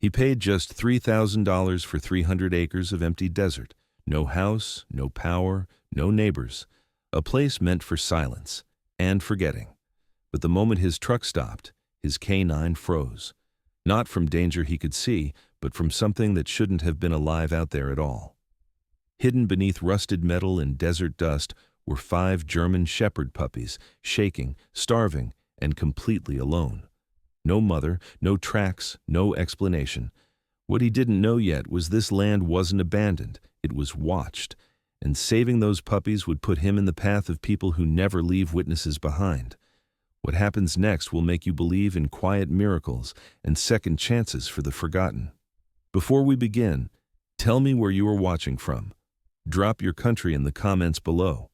He paid just $3,000 for 300 acres of empty desert. No house, no power, no neighbors. A place meant for silence and forgetting. But the moment his truck stopped, his canine froze. Not from danger he could see, but from something that shouldn't have been alive out there at all. Hidden beneath rusted metal and desert dust were 5 German shepherd puppies, shaking, starving, and completely alone. No mother, no tracks, no explanation. What he didn't know yet was this land wasn't abandoned, it was watched, and saving those puppies would put him in the path of people who never leave witnesses behind. What happens next will make you believe in quiet miracles and second chances for the forgotten. Before we begin, tell me where you are watching from. Drop your country in the comments below.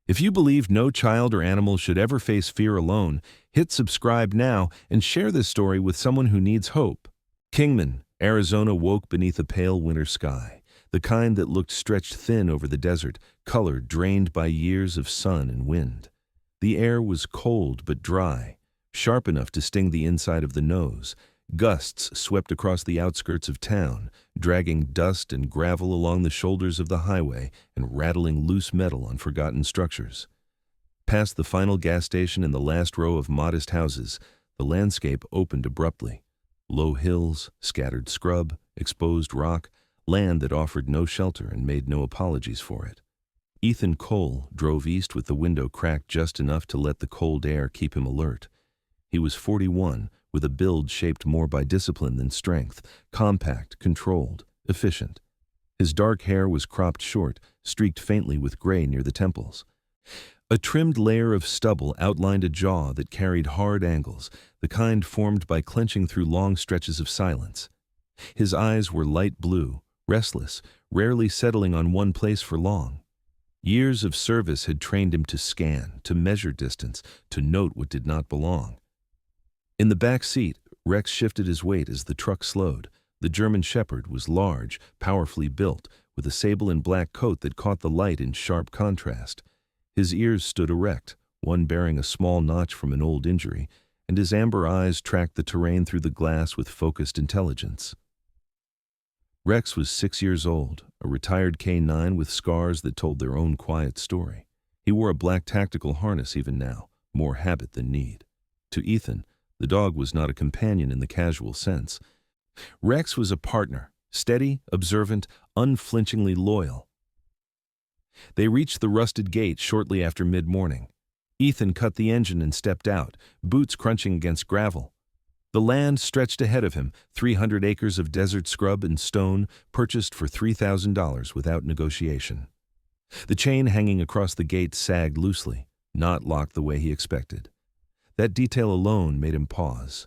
If you believe no child or animal should ever face fear alone, hit subscribe now and share this story with someone who needs hope. Kingman, Arizona woke beneath a pale winter sky, the kind that looked stretched thin over the desert, color drained by years of sun and wind. The air was cold but dry, sharp enough to sting the inside of the nose. Gusts swept across the outskirts of town, dragging dust and gravel along the shoulders of the highway and rattling loose metal on forgotten structures. Past the final gas station and the last row of modest houses, the landscape opened abruptly. Low hills, scattered scrub, exposed rock, land that offered no shelter and made no apologies for it. Ethan Cole drove east with the window cracked just enough to let the cold air keep him alert. He was 41, with a build shaped more by discipline than strength, compact, controlled, efficient. His dark hair was cropped short, streaked faintly with gray near the temples. A trimmed layer of stubble outlined a jaw that carried hard angles, the kind formed by clenching through long stretches of silence. His eyes were light blue, restless, rarely settling on one place for long. Years of service had trained him to scan, to measure distance, to note what did not belong. In the back seat, Rex shifted his weight as the truck slowed. The German shepherd was large, powerfully built, with a sable and black coat that caught the light in sharp contrast. His ears stood erect, one bearing a small notch from an old injury, and his amber eyes tracked the terrain through the glass with focused intelligence. Rex was 6 years old, a retired K-9 with scars that told their own quiet story. He wore a black tactical harness even now, more habit than need. To Ethan, the dog was not a companion in the casual sense. Rex was a partner, steady, observant, unflinchingly loyal. They reached the rusted gate shortly after mid-morning. Ethan cut the engine and stepped out, boots crunching against gravel. The land stretched ahead of him, 300 acres of desert scrub and stone, purchased for $3,000 without negotiation. The chain hanging across the gate sagged loosely, not locked the way he expected. That detail alone made him pause.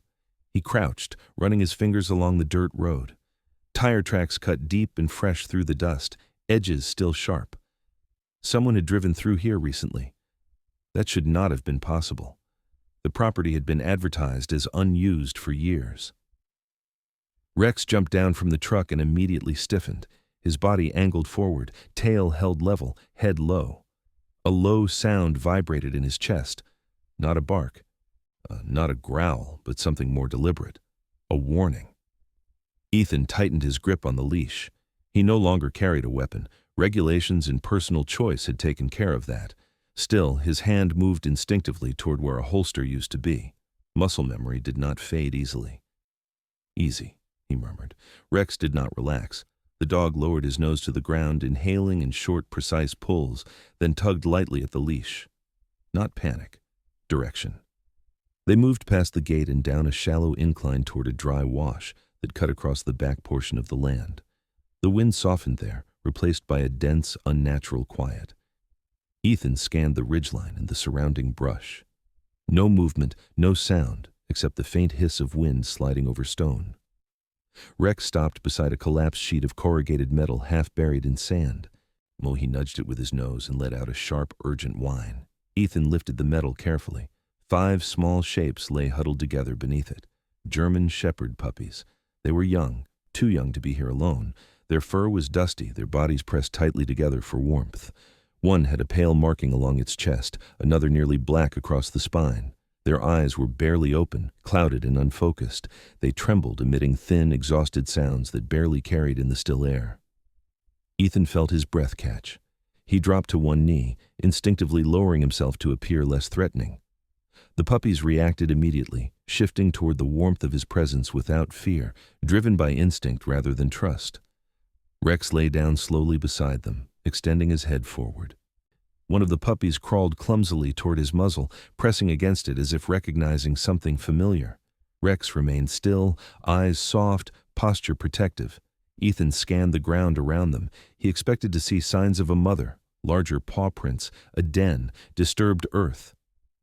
He crouched, running his fingers along the dirt road. Tire tracks cut deep and fresh through the dust, edges still sharp. Someone had driven through here recently. That should not have been possible. The property had been advertised as unused for years. Rex jumped down from the truck and immediately stiffened, his body angled forward, tail held level, head low. A low sound vibrated in his chest. Not a bark. Not a growl, but something more deliberate. A warning. Ethan tightened his grip on the leash. He no longer carried a weapon. Regulations and personal choice had taken care of that. Still, his hand moved instinctively toward where a holster used to be. Muscle memory did not fade easily. "Easy," he murmured. Rex did not relax. The dog lowered his nose to the ground, inhaling in short, precise pulls, then tugged lightly at the leash. Not panic. Direction. They moved past the gate and down a shallow incline toward a dry wash that cut across the back portion of the land. The wind softened there, replaced by a dense, unnatural quiet. Ethan scanned the ridgeline and the surrounding brush. No movement, no sound, except the faint hiss of wind sliding over stone. Rex stopped beside a collapsed sheet of corrugated metal half buried in sand. He nudged it with his nose and let out a sharp, urgent whine. Ethan lifted the metal carefully. 5 small shapes lay huddled together beneath it. German shepherd puppies. They were young, too young to be here alone. Their fur was dusty, their bodies pressed tightly together for warmth. One had a pale marking along its chest, another nearly black across the spine. Their eyes were barely open, clouded and unfocused. They trembled, emitting thin, exhausted sounds that barely carried in the still air. Ethan felt his breath catch. He dropped to one knee, instinctively lowering himself to appear less threatening. The puppies reacted immediately, shifting toward the warmth of his presence without fear, driven by instinct rather than trust. Rex lay down slowly beside them, extending his head forward. One of the puppies crawled clumsily toward his muzzle, pressing against it as if recognizing something familiar. Rex remained still, eyes soft, posture protective. Ethan scanned the ground around them. He expected to see signs of a mother, larger paw prints, a den, disturbed earth.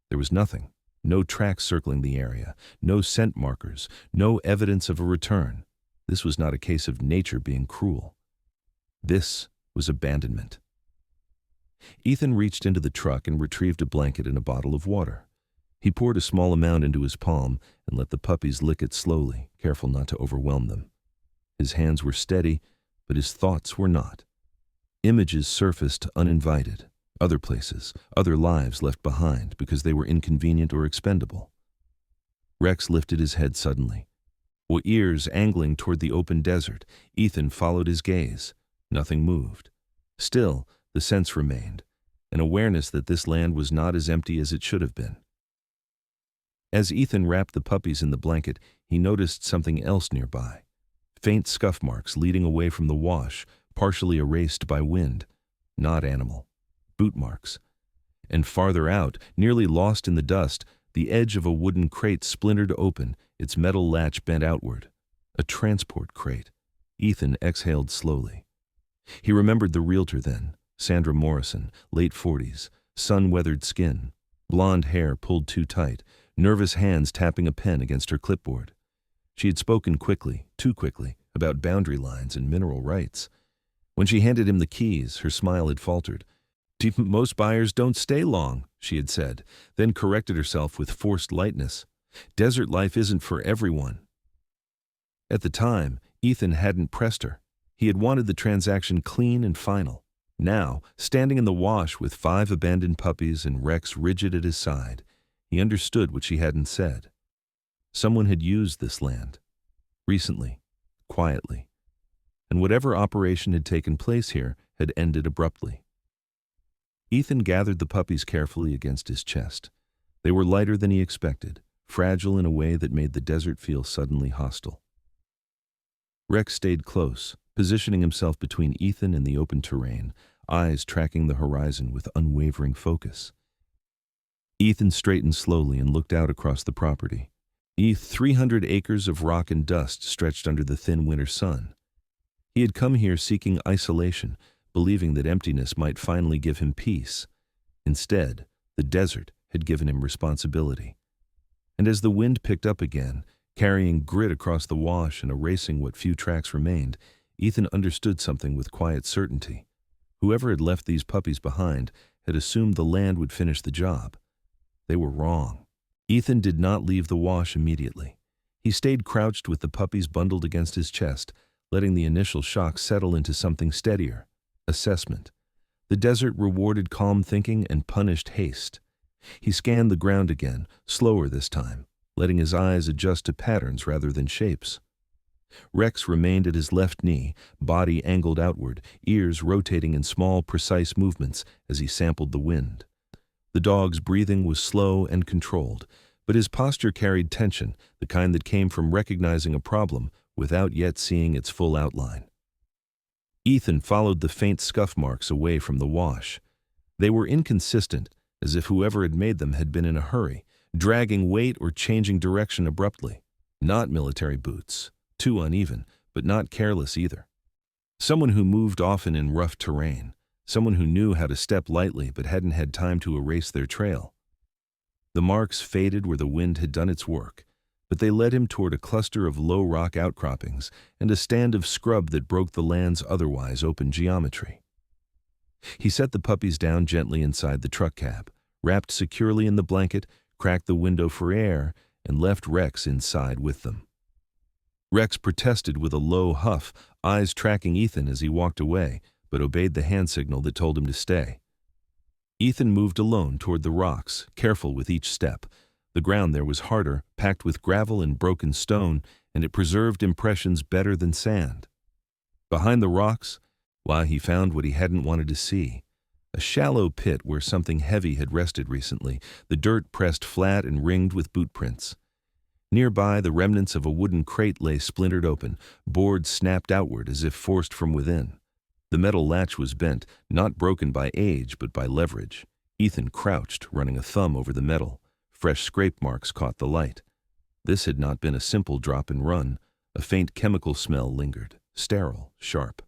There was nothing. No tracks circling the area, no scent markers, no evidence of a return. This was not a case of nature being cruel. This was abandonment. Ethan reached into the truck and retrieved a blanket and a bottle of water. He poured a small amount into his palm and let the puppies lick it slowly, careful not to overwhelm them. His hands were steady, but his thoughts were not. Images surfaced uninvited. Other places, other lives left behind because they were inconvenient or expendable. Rex lifted his head suddenly. With ears angling toward the open desert, Ethan followed his gaze. Nothing moved. Still, the sense remained, an awareness that this land was not as empty as it should have been. As Ethan wrapped the puppies in the blanket, he noticed something else nearby. Faint scuff marks leading away from the wash, partially erased by wind. Not animal. Boot marks. And farther out, nearly lost in the dust, the edge of a wooden crate splintered open, its metal latch bent outward. A transport crate. Ethan exhaled slowly. He remembered the realtor then, Sandra Morrison, late 40s, sun-weathered skin, blonde hair pulled too tight, nervous hands tapping a pen against her clipboard. She had spoken quickly, too quickly, about boundary lines and mineral rights. When she handed him the keys, her smile had faltered. "Most buyers don't stay long," she had said, then corrected herself with forced lightness. "Desert life isn't for everyone." At the time, Ethan hadn't pressed her. He had wanted the transaction clean and final. Now, standing in the wash with 5 abandoned puppies and Rex rigid at his side, he understood what she hadn't said. Someone had used this land. Recently, quietly. And whatever operation had taken place here had ended abruptly. Ethan gathered the puppies carefully against his chest. They were lighter than he expected, fragile in a way that made the desert feel suddenly hostile. Rex stayed close, positioning himself between Ethan and the open terrain, eyes tracking the horizon with unwavering focus. Ethan straightened slowly and looked out across the property. 300 acres of rock and dust stretched under the thin winter sun. He had come here seeking isolation, believing that emptiness might finally give him peace. Instead, the desert had given him responsibility. And as the wind picked up again, carrying grit across the wash and erasing what few tracks remained, Ethan understood something with quiet certainty. Whoever had left these puppies behind had assumed the land would finish the job. They were wrong. Ethan did not leave the wash immediately. He stayed crouched with the puppies bundled against his chest, letting the initial shock settle into something steadier. Assessment. The desert rewarded calm thinking and punished haste. He scanned the ground again, slower this time, letting his eyes adjust to patterns rather than shapes. Rex remained at his left knee, body angled outward, ears rotating in small, precise movements as he sampled the wind. The dog's breathing was slow and controlled, but his posture carried tension, the kind that came from recognizing a problem without yet seeing its full outline. Ethan followed the faint scuff marks away from the wash. They were inconsistent, as if whoever had made them had been in a hurry, dragging weight or changing direction abruptly. Not military boots, too uneven, but not careless either. Someone who moved often in rough terrain, someone who knew how to step lightly but hadn't had time to erase their trail. The marks faded where the wind had done its work, but they led him toward a cluster of low rock outcroppings and a stand of scrub that broke the land's otherwise open geometry. He set the puppies down gently inside the truck cab, wrapped securely in the blanket, cracked the window for air, and left Rex inside with them. Rex protested with a low huff, eyes tracking Ethan as he walked away, but obeyed the hand signal that told him to stay. Ethan moved alone toward the rocks, careful with each step, The ground there was harder, packed with gravel and broken stone, and it preserved impressions better than sand. Behind the rocks, he found what he hadn't wanted to see. A shallow pit where something heavy had rested recently, the dirt pressed flat and ringed with boot prints. Nearby, the remnants of a wooden crate lay splintered open, boards snapped outward as if forced from within. The metal latch was bent, not broken by age but by leverage. Ethan crouched, running a thumb over the metal. Fresh scrape marks caught the light. This had not been a simple drop and run. A faint chemical smell lingered, sterile, sharp.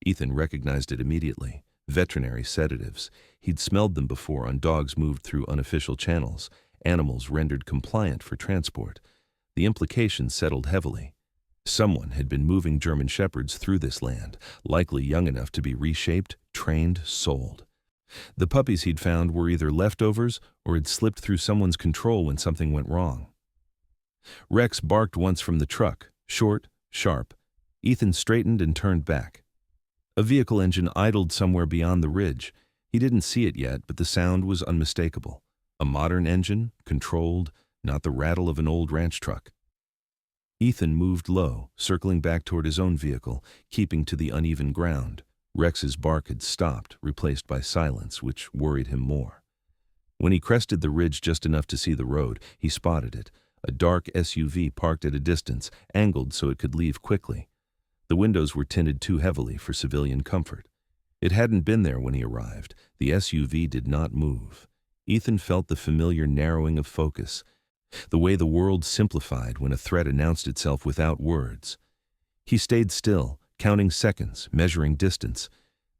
Ethan recognized it immediately. Veterinary sedatives. He'd smelled them before on dogs moved through unofficial channels, animals rendered compliant for transport. The implications settled heavily. Someone had been moving German shepherds through this land, likely young enough to be reshaped, trained, sold. The puppies he'd found were either leftovers or had slipped through someone's control when something went wrong. Rex barked once from the truck, short, sharp. Ethan straightened and turned back. A vehicle engine idled somewhere beyond the ridge. He didn't see it yet, but the sound was unmistakable. A modern engine, controlled, not the rattle of an old ranch truck. Ethan moved low, circling back toward his own vehicle, keeping to the uneven ground. Rex's bark had stopped, replaced by silence, which worried him more. When he crested the ridge just enough to see the road, he spotted it, a dark SUV parked at a distance, angled so it could leave quickly. The windows were tinted too heavily for civilian comfort. It hadn't been there when he arrived. The SUV did not move. Ethan felt the familiar narrowing of focus, the way the world simplified when a threat announced itself without words. He stayed still, counting seconds, measuring distance.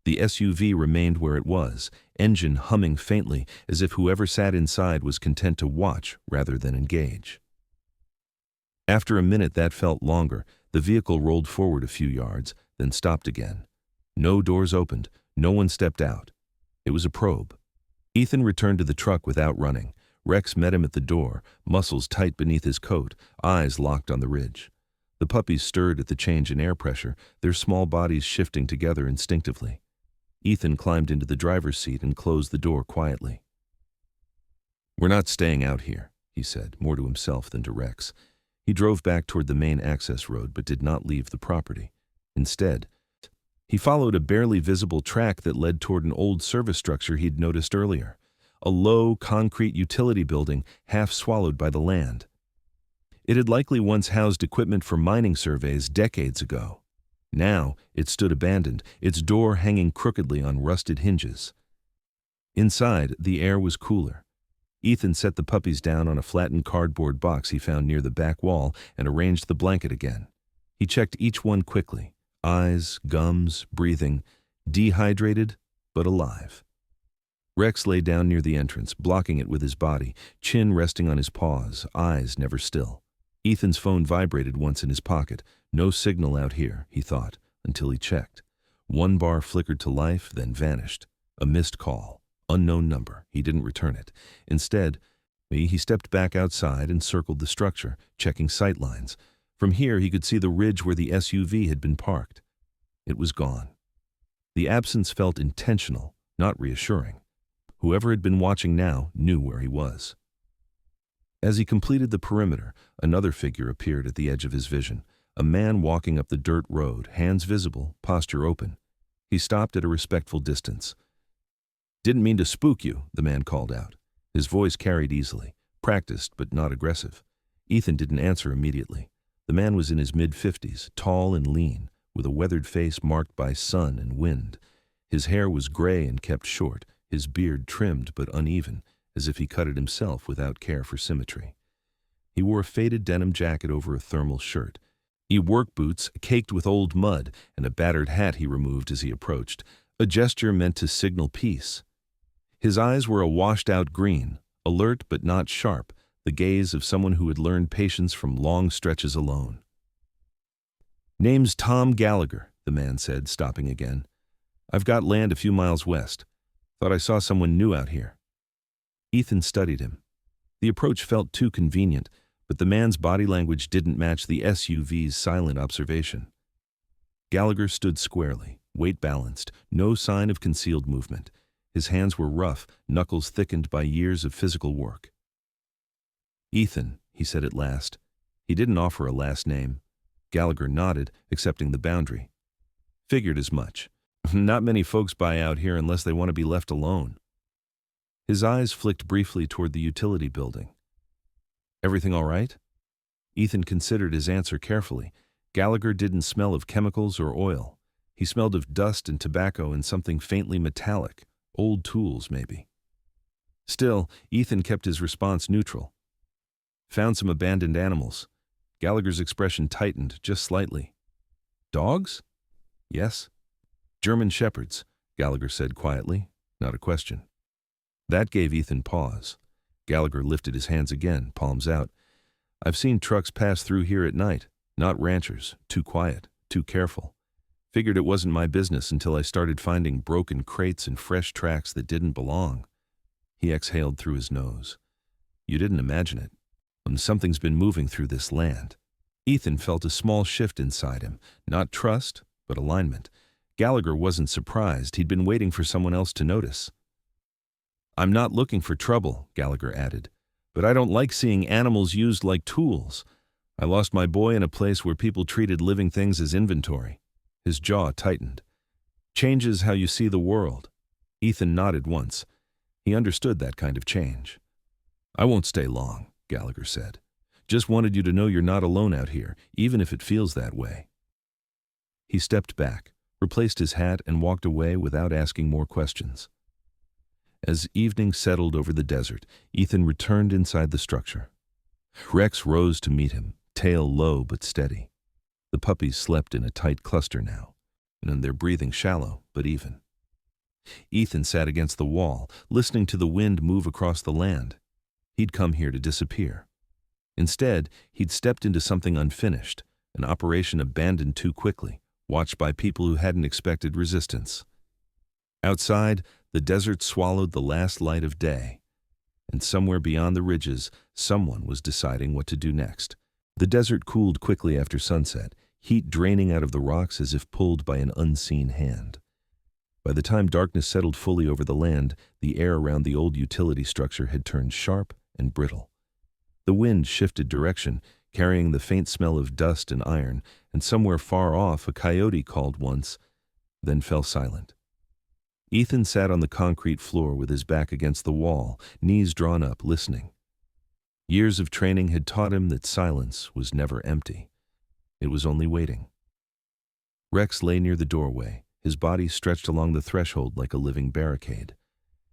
The SUV remained where it was, engine humming faintly, as if whoever sat inside was content to watch rather than engage. After a minute that felt longer, the vehicle rolled forward a few yards, then stopped again. No doors opened, no one stepped out. It was a probe. Ethan returned to the truck without running. Rex met him at the door, muscles tight beneath his coat, eyes locked on the ridge. The puppies stirred at the change in air pressure, their small bodies shifting together instinctively. Ethan climbed into the driver's seat and closed the door quietly. "We're not staying out here," he said, more to himself than to Rex. He drove back toward the main access road but did not leave the property. Instead, he followed a barely visible track that led toward an old service structure he'd noticed earlier, a low, concrete utility building half swallowed by the land. It had likely once housed equipment for mining surveys decades ago. Now, it stood abandoned, its door hanging crookedly on rusted hinges. Inside, the air was cooler. Ethan set the puppies down on a flattened cardboard box he found near the back wall and arranged the blanket again. He checked each one quickly. Eyes, gums, breathing, dehydrated but alive. Rex lay down near the entrance, blocking it with his body, chin resting on his paws, eyes never still. Ethan's phone vibrated once in his pocket. No signal out here, he thought, until he checked. One bar flickered to life, then vanished. A missed call. Unknown number. He didn't return it. Instead, he stepped back outside and circled the structure, checking sight lines. From here, he could see the ridge where the SUV had been parked. It was gone. The absence felt intentional, not reassuring. Whoever had been watching now knew where he was. As he completed the perimeter, another figure appeared at the edge of his vision, a man walking up the dirt road, hands visible, posture open. He stopped at a respectful distance. "Didn't mean to spook you," the man called out. His voice carried easily, practiced but not aggressive. Ethan didn't answer immediately. The man was in his mid-50s, tall and lean, with a weathered face marked by sun and wind. His hair was gray and kept short, his beard trimmed but uneven, as if he cut it himself without care for symmetry. He wore a faded denim jacket over a thermal shirt. He wore work boots caked with old mud and a battered hat he removed as he approached, a gesture meant to signal peace. His eyes were a washed-out green, alert but not sharp, the gaze of someone who had learned patience from long stretches alone. "Name's Tom Gallagher," the man said, stopping again. "I've got land a few miles west. Thought I saw someone new out here." Ethan studied him. The approach felt too convenient, but the man's body language didn't match the SUV's silent observation. Gallagher stood squarely, weight balanced, no sign of concealed movement. His hands were rough, knuckles thickened by years of physical work. "Ethan," he said at last. He didn't offer a last name. Gallagher nodded, accepting the boundary. "Figured as much. Not many folks buy out here unless they want to be left alone." His eyes flicked briefly toward the utility building. "Everything all right?" Ethan considered his answer carefully. Gallagher didn't smell of chemicals or oil. He smelled of dust and tobacco and something faintly metallic. Old tools, maybe. Still, Ethan kept his response neutral. "Found some abandoned animals." Gallagher's expression tightened just slightly. "Dogs?" "Yes." "German shepherds," Gallagher said quietly, not a question. That gave Ethan pause. Gallagher lifted his hands again, palms out. "I've seen trucks pass through here at night. Not ranchers. Too quiet. Too careful. Figured it wasn't my business until I started finding broken crates and fresh tracks that didn't belong." He exhaled through his nose. "You didn't imagine it. Something's been moving through this land." Ethan felt a small shift inside him. Not trust, but alignment. Gallagher wasn't surprised. He'd been waiting for someone else to notice. "I'm not looking for trouble," Gallagher added, "but I don't like seeing animals used like tools. I lost my boy in a place where people treated living things as inventory." His jaw tightened. "Changes how you see the world." Ethan nodded once. He understood that kind of change. "I won't stay long," Gallagher said. "Just wanted you to know you're not alone out here, even if it feels that way." He stepped back, replaced his hat, and walked away without asking more questions. As evening settled over the desert, Ethan returned inside the structure. Rex rose to meet him, tail low but steady. The puppies slept in a tight cluster now, and their breathing shallow but even. Ethan sat against the wall, listening to the wind move across the land. He'd come here to disappear. Instead, he'd stepped into something unfinished, an operation abandoned too quickly, watched by people who hadn't expected resistance. Outside, the desert swallowed the last light of day, and somewhere beyond the ridges, someone was deciding what to do next. The desert cooled quickly after sunset, heat draining out of the rocks as if pulled by an unseen hand. By the time darkness settled fully over the land, the air around the old utility structure had turned sharp and brittle. The wind shifted direction, carrying the faint smell of dust and iron, and somewhere far off a coyote called once, then fell silent. Ethan sat on the concrete floor with his back against the wall, knees drawn up, listening. Years of training had taught him that silence was never empty. It was only waiting. Rex lay near the doorway, his body stretched along the threshold like a living barricade.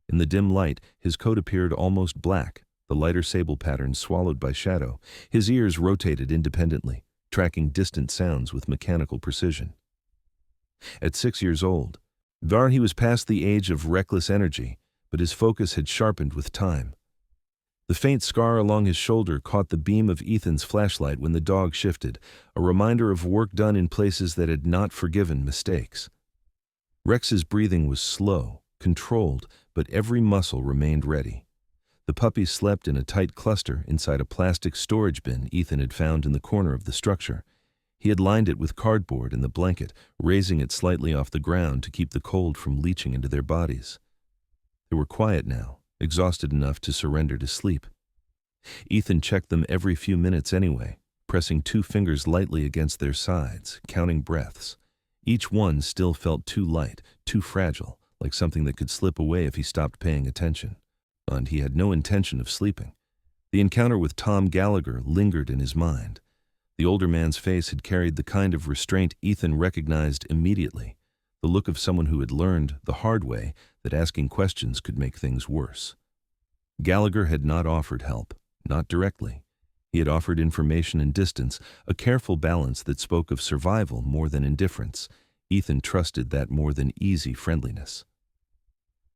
In the dim light, his coat appeared almost black, the lighter sable pattern swallowed by shadow. His ears rotated independently, tracking distant sounds with mechanical precision. At 6 years old, he was past the age of reckless energy, but his focus had sharpened with time. The faint scar along his shoulder caught the beam of Ethan's flashlight when the dog shifted, a reminder of work done in places that had not forgiven mistakes. Rex's breathing was slow, controlled, but every muscle remained ready. The puppies slept in a tight cluster inside a plastic storage bin Ethan had found in the corner of the structure. He had lined it with cardboard and the blanket, raising it slightly off the ground to keep the cold from leaching into their bodies. They were quiet now, exhausted enough to surrender to sleep. Ethan checked them every few minutes anyway, pressing 2 fingers lightly against their sides, counting breaths. Each one still felt too light, too fragile, like something that could slip away if he stopped paying attention. And he had no intention of sleeping. The encounter with Tom Gallagher lingered in his mind. The older man's face had carried the kind of restraint Ethan recognized immediately, the look of someone who had learned the hard way that asking questions could make things worse. Gallagher had not offered help, not directly. He had offered information and distance, a careful balance that spoke of survival more than indifference. Ethan trusted that more than easy friendliness.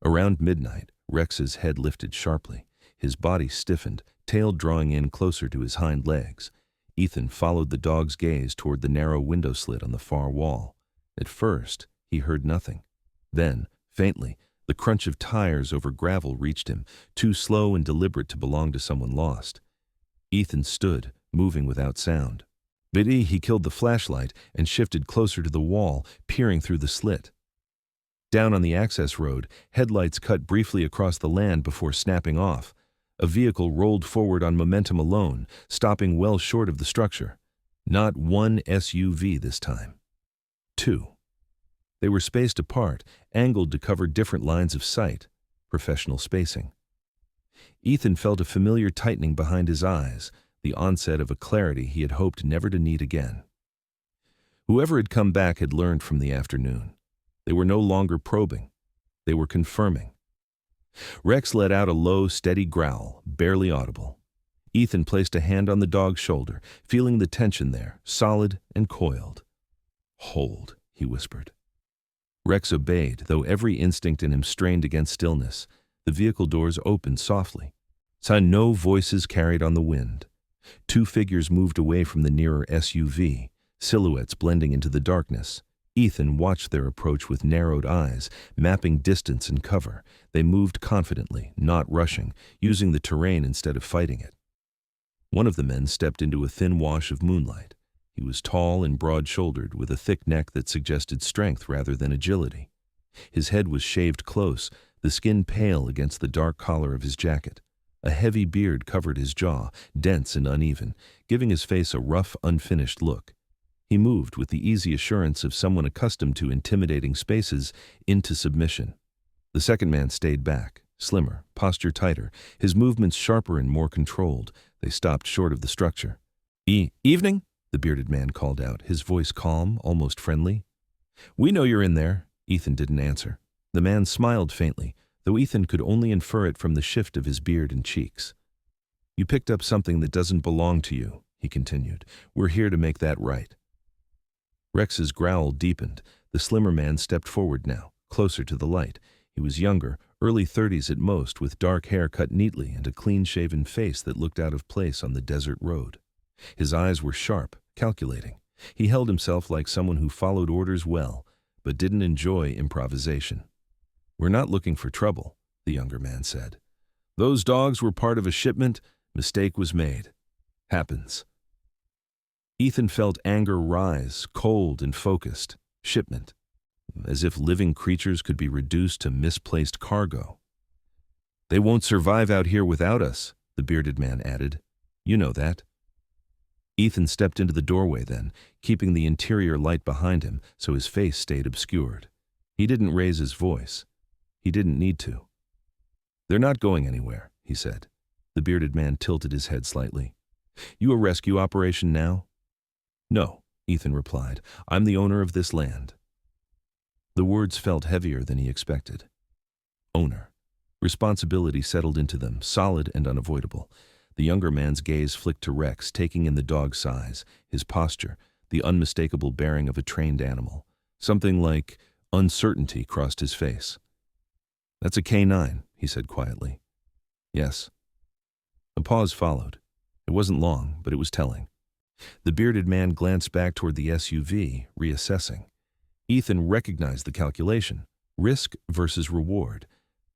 Around midnight, Rex's head lifted sharply. His body stiffened, tail drawing in closer to his hind legs. Ethan followed the dog's gaze toward the narrow window slit on the far wall. At first, he heard nothing. Then, faintly, the crunch of tires over gravel reached him, too slow and deliberate to belong to someone lost. Ethan stood, moving without sound. But he killed the flashlight and shifted closer to the wall, peering through the slit. Down on the access road, headlights cut briefly across the land before snapping off. A vehicle rolled forward on momentum alone, stopping well short of the structure. Not one SUV this time. Two. They were spaced apart, angled to cover different lines of sight. Professional spacing. Ethan felt a familiar tightening behind his eyes, the onset of a clarity he had hoped never to need again. Whoever had come back had learned from the afternoon. They were no longer probing. They were confirming. Rex let out a low, steady growl, barely audible. Ethan placed a hand on the dog's shoulder, feeling the tension there, solid and coiled. "Hold," he whispered. Rex obeyed, though every instinct in him strained against stillness. The vehicle doors opened softly. No voices carried on the wind. Two figures moved away from the nearer SUV, silhouettes blending into the darkness. Ethan watched their approach with narrowed eyes, mapping distance and cover. They moved confidently, not rushing, using the terrain instead of fighting it. One of the men stepped into a thin wash of moonlight. He was tall and broad-shouldered, with a thick neck that suggested strength rather than agility. His head was shaved close, the skin pale against the dark collar of his jacket. A heavy beard covered his jaw, dense and uneven, giving his face a rough, unfinished look. He moved with the easy assurance of someone accustomed to intimidating spaces into submission. The second man stayed back, slimmer, posture tighter, his movements sharper and more controlled. They stopped short of the structure. "Evening?" the bearded man called out, his voice calm, almost friendly. "We know you're in there." Ethan didn't answer. The man smiled faintly, though Ethan could only infer it from the shift of his beard and cheeks. "You picked up something that doesn't belong to you," he continued. "We're here to make that right." Rex's growl deepened. The slimmer man stepped forward now, closer to the light. He was younger, early 30s at most, with dark hair cut neatly and a clean-shaven face that looked out of place on the desert road. His eyes were sharp, calculating. He held himself like someone who followed orders well, but didn't enjoy improvisation. "We're not looking for trouble," the younger man said. "Those dogs were part of a shipment. Mistake was made. Happens." Ethan felt anger rise, cold and focused. Shipment. As if living creatures could be reduced to misplaced cargo. "They won't survive out here without us," the bearded man added. "You know that." Ethan stepped into the doorway then, keeping the interior light behind him so his face stayed obscured. He didn't raise his voice. He didn't need to. "They're not going anywhere," he said. The bearded man tilted his head slightly. "You a rescue operation now?" "No," Ethan replied. "I'm the owner of this land." The words felt heavier than he expected. Owner. Responsibility settled into them, solid and unavoidable. The younger man's gaze flicked to Rex, taking in the dog's size, his posture, the unmistakable bearing of a trained animal. Something like uncertainty crossed his face. "That's a K9, he said quietly. "Yes." A pause followed. It wasn't long, but it was telling. The bearded man glanced back toward the SUV, reassessing. Ethan recognized the calculation. Risk versus reward.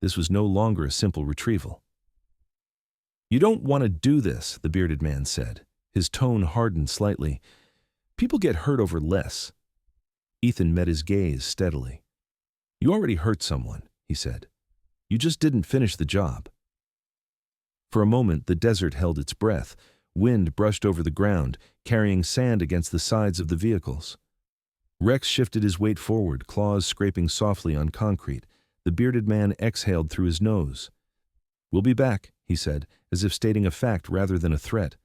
This was no longer a simple retrieval. "You don't want to do this," the bearded man said. His tone hardened slightly. "People get hurt over less." Ethan met his gaze steadily. "You already hurt someone," he said. "You just didn't finish the job." For a moment, the desert held its breath. Wind brushed over the ground, carrying sand against the sides of the vehicles. Rex shifted his weight forward, claws scraping softly on concrete. The bearded man exhaled through his nose. "We'll be back," he said, as if stating a fact rather than a threat.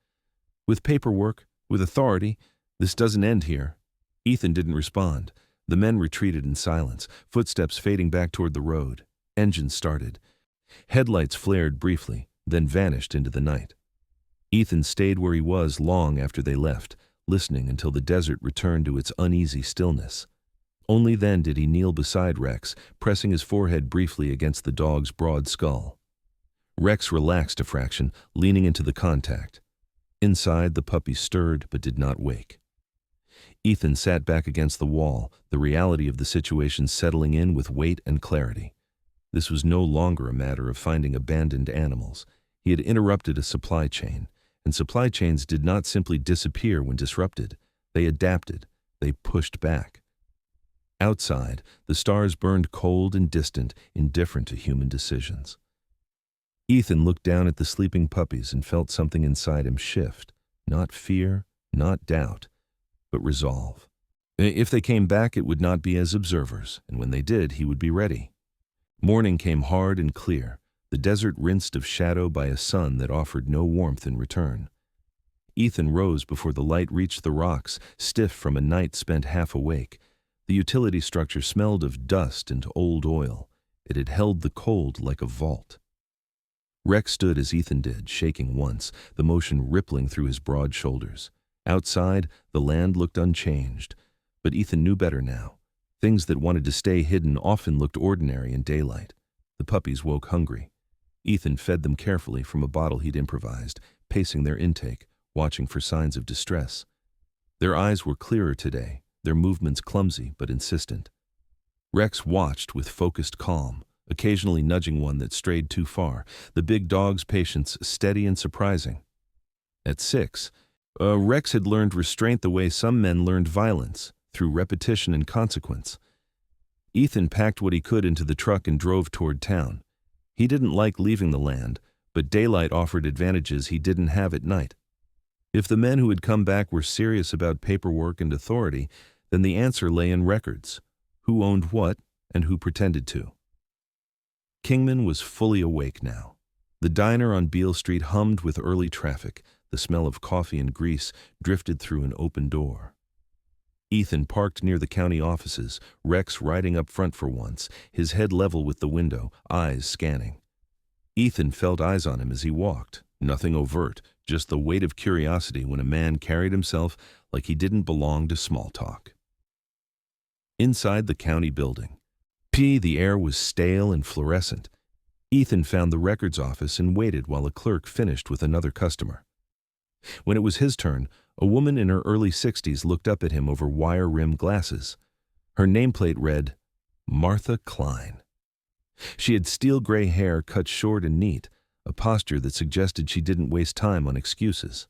"With paperwork, with authority, this doesn't end here." Ethan didn't respond. The men retreated in silence, footsteps fading back toward the road. Engines started. Headlights flared briefly, then vanished into the night. Ethan stayed where he was long after they left, listening until the desert returned to its uneasy stillness. Only then did he kneel beside Rex, pressing his forehead briefly against the dog's broad skull. Rex relaxed a fraction, leaning into the contact. Inside, the puppy stirred but did not wake. Ethan sat back against the wall, the reality of the situation settling in with weight and clarity. This was no longer a matter of finding abandoned animals. He had interrupted a supply chain, and supply chains did not simply disappear when disrupted. They adapted. They pushed back. Outside, the stars burned cold and distant, indifferent to human decisions. Ethan looked down at the sleeping puppies and felt something inside him shift. Not fear, not doubt, but resolve. If they came back, it would not be as observers, and when they did, he would be ready. Morning came hard and clear, the desert rinsed of shadow by a sun that offered no warmth in return. Ethan rose before the light reached the rocks, stiff from a night spent half awake. The utility structure smelled of dust and old oil. It had held the cold like a vault. Rex stood as Ethan did, shaking once, the motion rippling through his broad shoulders. Outside, the land looked unchanged, but Ethan knew better now. Things that wanted to stay hidden often looked ordinary in daylight. The puppies woke hungry. Ethan fed them carefully from a bottle he'd improvised, pacing their intake, watching for signs of distress. Their eyes were clearer today, their movements clumsy but insistent. Rex watched with focused calm, occasionally nudging one that strayed too far, the big dog's patience steady and surprising. At 6, Rex had learned restraint the way some men learned violence, through repetition and consequence. Ethan packed what he could into the truck and drove toward town. He didn't like leaving the land, but daylight offered advantages he didn't have at night. If the men who had come back were serious about paperwork and authority, then the answer lay in records. Who owned what, and who pretended to. Kingman was fully awake now. The diner on Beale Street hummed with early traffic. The smell of coffee and grease drifted through an open door. Ethan parked near the county offices, Rex riding up front for once, his head level with the window, eyes scanning. Ethan felt eyes on him as he walked, nothing overt, just the weight of curiosity when a man carried himself like he didn't belong to small talk. Inside the county building, the air was stale and fluorescent. Ethan found the records office and waited while a clerk finished with another customer. When it was his turn, a woman in her early 60s looked up at him over wire-rimmed glasses. Her nameplate read, Martha Klein. She had steel-gray hair cut short and neat, a posture that suggested she didn't waste time on excuses.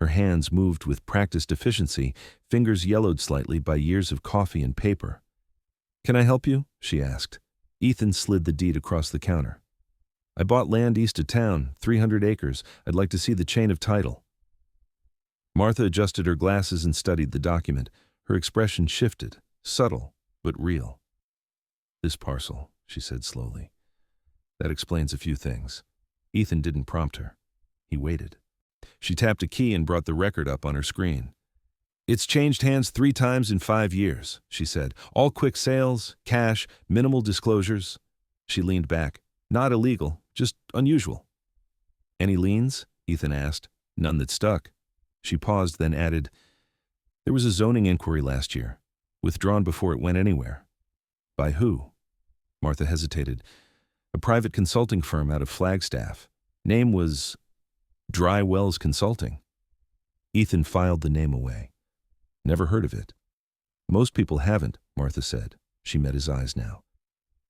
Her hands moved with practiced efficiency, fingers yellowed slightly by years of coffee and paper. "Can I help you?" she asked. Ethan slid the deed across the counter. "I bought land east of town, 300 acres. I'd like to see the chain of title." Martha adjusted her glasses and studied the document. Her expression shifted, subtle, but real. "This parcel," she said slowly. "That explains a few things." Ethan didn't prompt her. He waited. She tapped a key and brought the record up on her screen. "It's changed hands 3 times in 5 years," she said. "All quick sales, cash, minimal disclosures." She leaned back. "Not illegal, just unusual." "Any liens?" Ethan asked. "None that stuck." She paused, then added, "There was a zoning inquiry last year, withdrawn before it went anywhere." "By who?" Martha hesitated. "A private consulting firm out of Flagstaff. Name was Dry Wells Consulting." Ethan filed the name away. "Never heard of it." "Most people haven't," Martha said. She met his eyes now.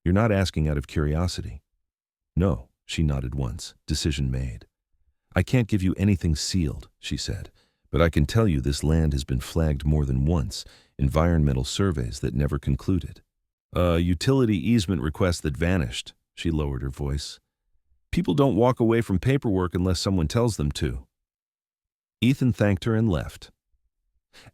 "You're not asking out of curiosity." "No," she nodded once, decision made. "I can't give you anything sealed," she said, "but I can tell you this land has been flagged more than once, environmental surveys that never concluded. A utility easement request that vanished." She lowered her voice. "People don't walk away from paperwork unless someone tells them to." Ethan thanked her and left.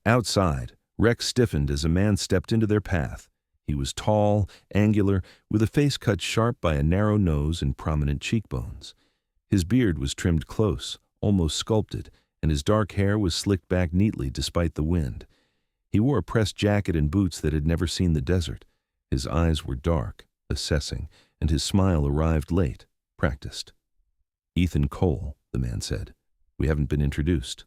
Outside, Rex stiffened as a man stepped into their path. He was tall, angular, with a face cut sharp by a narrow nose and prominent cheekbones. His beard was trimmed close, almost sculpted, and his dark hair was slicked back neatly despite the wind. He wore a pressed jacket and boots that had never seen the desert. His eyes were dark, assessing, and his smile arrived late, practiced. "Ethan Cole," the man said. "We haven't been introduced."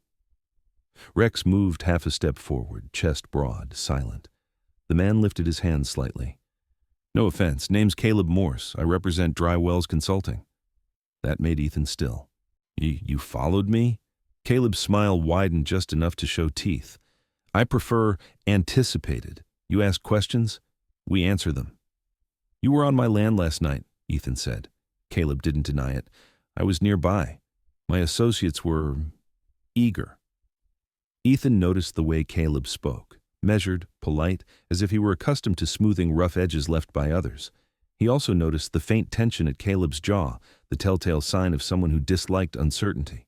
Rex moved half a step forward, chest broad, silent. The man lifted his hand slightly. "No offense, name's Caleb Morse. I represent Dry Wells Consulting." That made Ethan still. You followed me?" Caleb's smile widened just enough to show teeth. "I prefer anticipated. You ask questions, we answer them." "You were on my land last night," Ethan said. Caleb didn't deny it. "I was nearby. My associates were eager." Ethan noticed the way Caleb spoke, measured, polite, as if he were accustomed to smoothing rough edges left by others. He also noticed the faint tension at Caleb's jaw, the telltale sign of someone who disliked uncertainty.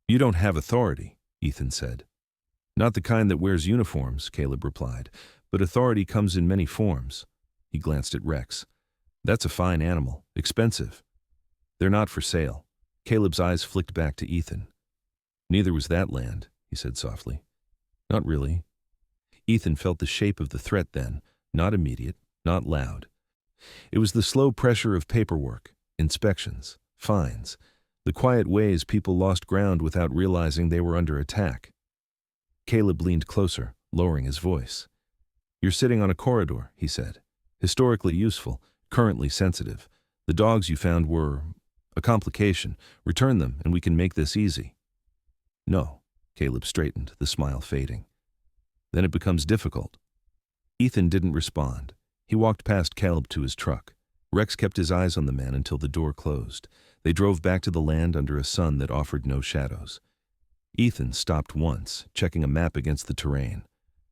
"You don't have authority," Ethan said. "Not the kind that wears uniforms," Caleb replied, "but authority comes in many forms." He glanced at Rex. "That's a fine animal, expensive." "They're not for sale." Caleb's eyes flicked back to Ethan. "Neither was that land," he said softly. "Not really." Ethan felt the shape of the threat then, not immediate, not loud. It was the slow pressure of paperwork, inspections, fines, the quiet ways people lost ground without realizing they were under attack. Caleb leaned closer, lowering his voice. "You're sitting on a corridor," he said. "Historically useful, currently sensitive. The dogs you found were a complication. Return them, and we can make this easy." "No." Caleb straightened, the smile fading. "Then it becomes difficult." Ethan didn't respond. He walked past Caleb to his truck. Rex kept his eyes on the man until the door closed. They drove back to the land under a sun that offered no shadows. Ethan stopped once, checking a map against the terrain.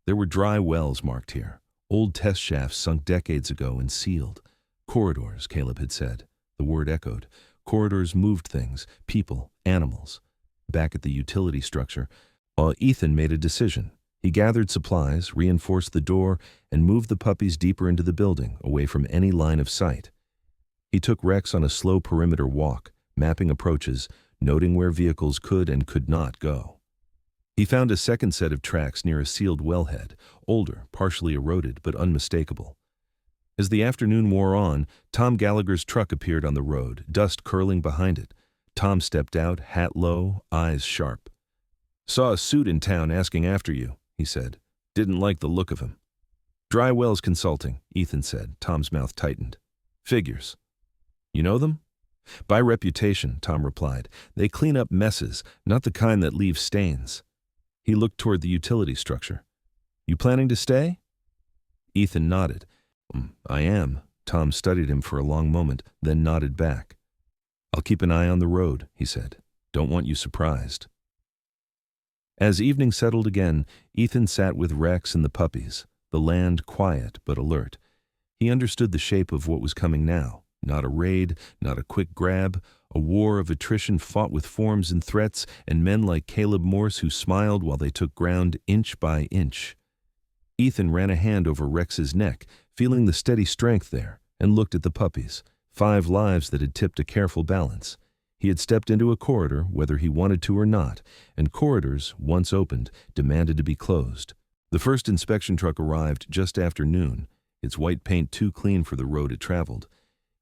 There were dry wells marked here, old test shafts sunk decades ago and sealed. Corridors, Caleb had said. The word echoed. Corridors moved things, people, animals. Back at the utility structure, Ethan made a decision. He gathered supplies, reinforced the door, and moved the puppies deeper into the building, away from any line of sight. He took Rex on a slow perimeter walk, mapping approaches, noting where vehicles could and could not go. He found a second set of tracks near a sealed wellhead, older, partially eroded, but unmistakable. As the afternoon wore on, Tom Gallagher's truck appeared on the road, dust curling behind it. Tom stepped out, hat low, eyes sharp. "Saw a suit in town asking after you," he said. "Didn't like the look of him." "Dry Wells Consulting," Ethan said. Tom's mouth tightened. "Figures." "You know them?" "By reputation," Tom replied. "They clean up messes, not the kind that leave stains." He looked toward the utility structure. "You planning to stay?" Ethan nodded. "I am." Tom studied him for a long moment, then nodded back. "I'll keep an eye on the road," he said. "Don't want you surprised." As evening settled again, Ethan sat with Rex and the puppies, the land quiet but alert. He understood the shape of what was coming now. Not a raid, not a quick grab, a war of attrition fought with forms and threats, and men like Caleb Morse who smiled while they took ground inch by inch. Ethan ran a hand over Rex's neck, feeling the steady strength there, and looked at the puppies, 5 lives that had tipped a careful balance. He had stepped into a corridor, whether he wanted to or not, and corridors, once opened, demanded to be closed. The first inspection truck arrived just after noon, its white paint too clean for the road it traveled.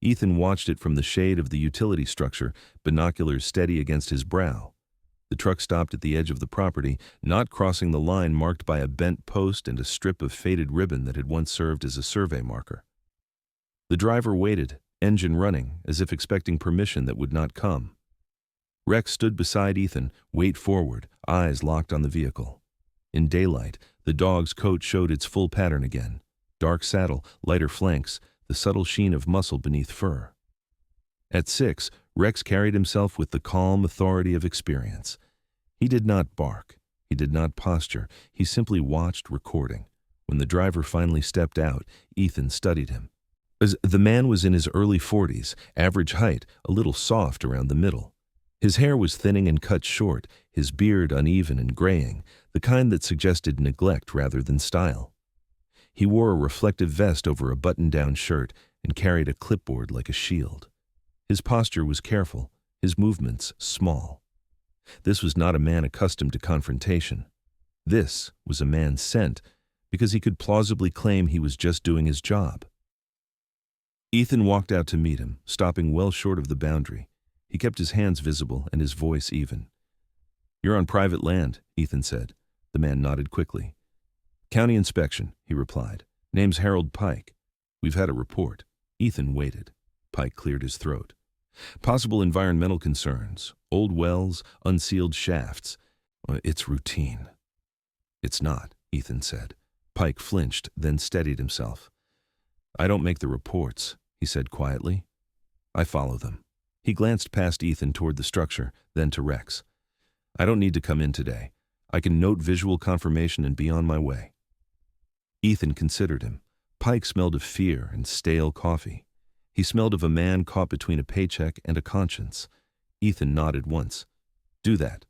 Ethan watched it from the shade of the utility structure, binoculars steady against his brow. The truck stopped at the edge of the property, not crossing the line marked by a bent post and a strip of faded ribbon that had once served as a survey marker. The driver waited, engine running, as if expecting permission that would not come. Rex stood beside Ethan, weight forward, eyes locked on the vehicle. In daylight, the dog's coat showed its full pattern again. Dark saddle, lighter flanks, the subtle sheen of muscle beneath fur. At 6, Rex carried himself with the calm authority of experience. He did not bark. He did not posture. He simply watched, recording. When the driver finally stepped out, Ethan studied him. The man was in his early 40s, average height, a little soft around the middle. His hair was thinning and cut short, his beard uneven and graying, the kind that suggested neglect rather than style. He wore a reflective vest over a button-down shirt and carried a clipboard like a shield. His posture was careful, his movements small. This was not a man accustomed to confrontation. This was a man sent because he could plausibly claim he was just doing his job. Ethan walked out to meet him, stopping well short of the boundary. He kept his hands visible and his voice even. "You're on private land," Ethan said. The man nodded quickly. "County inspection," he replied. "Name's Harold Pike. We've had a report." Ethan waited. Pike cleared his throat. "Possible environmental concerns. Old wells, unsealed shafts. It's routine." "It's not," Ethan said. Pike flinched, then steadied himself. "I don't make the reports," he said quietly. "I follow them." He glanced past Ethan toward the structure, then to Rex. "I don't need to come in today. I can note visual confirmation and be on my way." Ethan considered him. Pike smelled of fear and stale coffee. He smelled of a man caught between a paycheck and a conscience. Ethan nodded once. "Do that."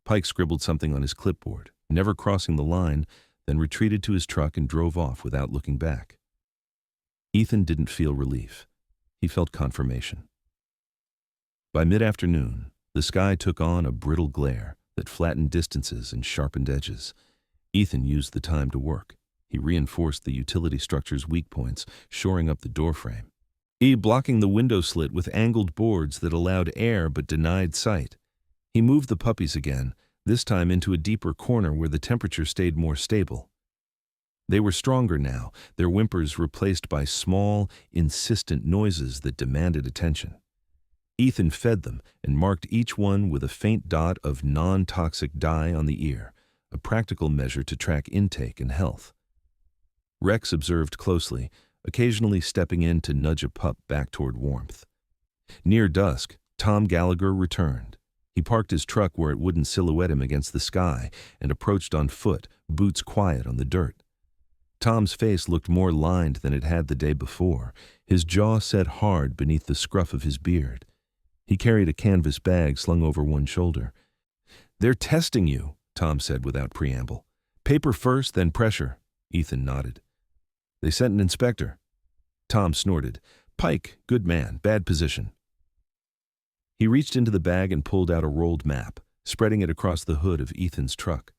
Pike scribbled something on his clipboard, never crossing the line, then retreated to his truck and drove off without looking back. Ethan didn't feel relief. He felt confirmation. By mid-afternoon, the sky took on a brittle glare that flattened distances and sharpened edges. Ethan used the time to work. He reinforced the utility structure's weak points, shoring up the doorframe. Blocking the window slit with angled boards that allowed air but denied sight. He moved the puppies again, this time into a deeper corner where the temperature stayed more stable. They were stronger now, their whimpers replaced by small, insistent noises that demanded attention. Ethan fed them and marked each one with a faint dot of non-toxic dye on the ear, a practical measure to track intake and health. Rex observed closely, occasionally stepping in to nudge a pup back toward warmth. Near dusk, Tom Gallagher returned. He parked his truck where it wouldn't silhouette him against the sky and approached on foot, boots quiet on the dirt. Tom's face looked more lined than it had the day before, his jaw set hard beneath the scruff of his beard. He carried a canvas bag slung over one shoulder. "They're testing you," Tom said without preamble. "Paper first, then pressure." Ethan nodded. "They sent an inspector." Tom snorted. "Pike, good man, bad position." He reached into the bag and pulled out a rolled map, spreading it across the hood of Ethan's truck.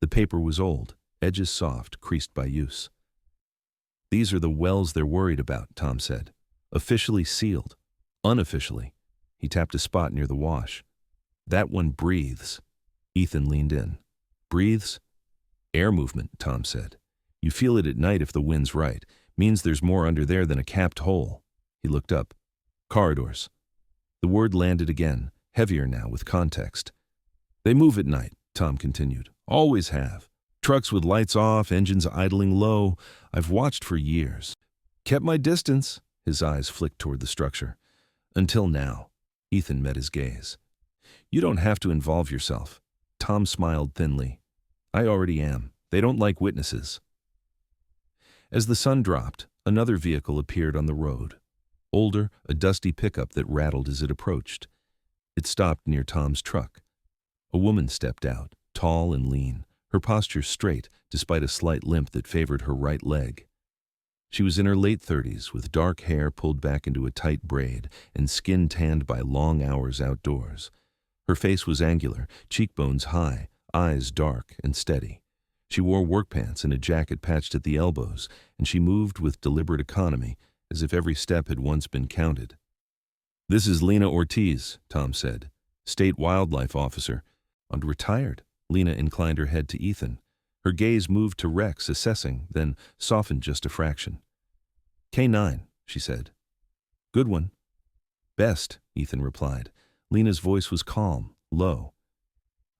The paper was old, edges soft, creased by use. "These are the wells they're worried about," Tom said. "Officially sealed. Unofficially." He tapped a spot near the wash. "That one breathes." Ethan leaned in. "Breathes?" "Air movement," Tom said. "You feel it at night if the wind's right. Means there's more under there than a capped hole." He looked up. "Corridors." The word landed again, heavier now with context. "They move at night," Tom continued. "Always have. Trucks with lights off, engines idling low. I've watched for years. Kept my distance." His eyes flicked toward the structure. "Until now." Ethan met his gaze. "You don't have to involve yourself." Tom smiled thinly. "I already am. They don't like witnesses." As the sun dropped, another vehicle appeared on the road. Older, a dusty pickup that rattled as it approached. It stopped near Tom's truck. A woman stepped out, tall and lean, her posture straight despite a slight limp that favored her right leg. She was in her late 30s, with dark hair pulled back into a tight braid and skin tanned by long hours outdoors. Her face was angular, cheekbones high, eyes dark and steady. She wore work pants and a jacket patched at the elbows, and she moved with deliberate economy, as if every step had once been counted. "This is Lena Ortiz," Tom said, "state wildlife officer." "And retired." Lena inclined her head to Ethan. Her gaze moved to Rex, assessing, then softened just a fraction. "K9, she said. "Good one." "Best," Ethan replied. Lena's voice was calm, low.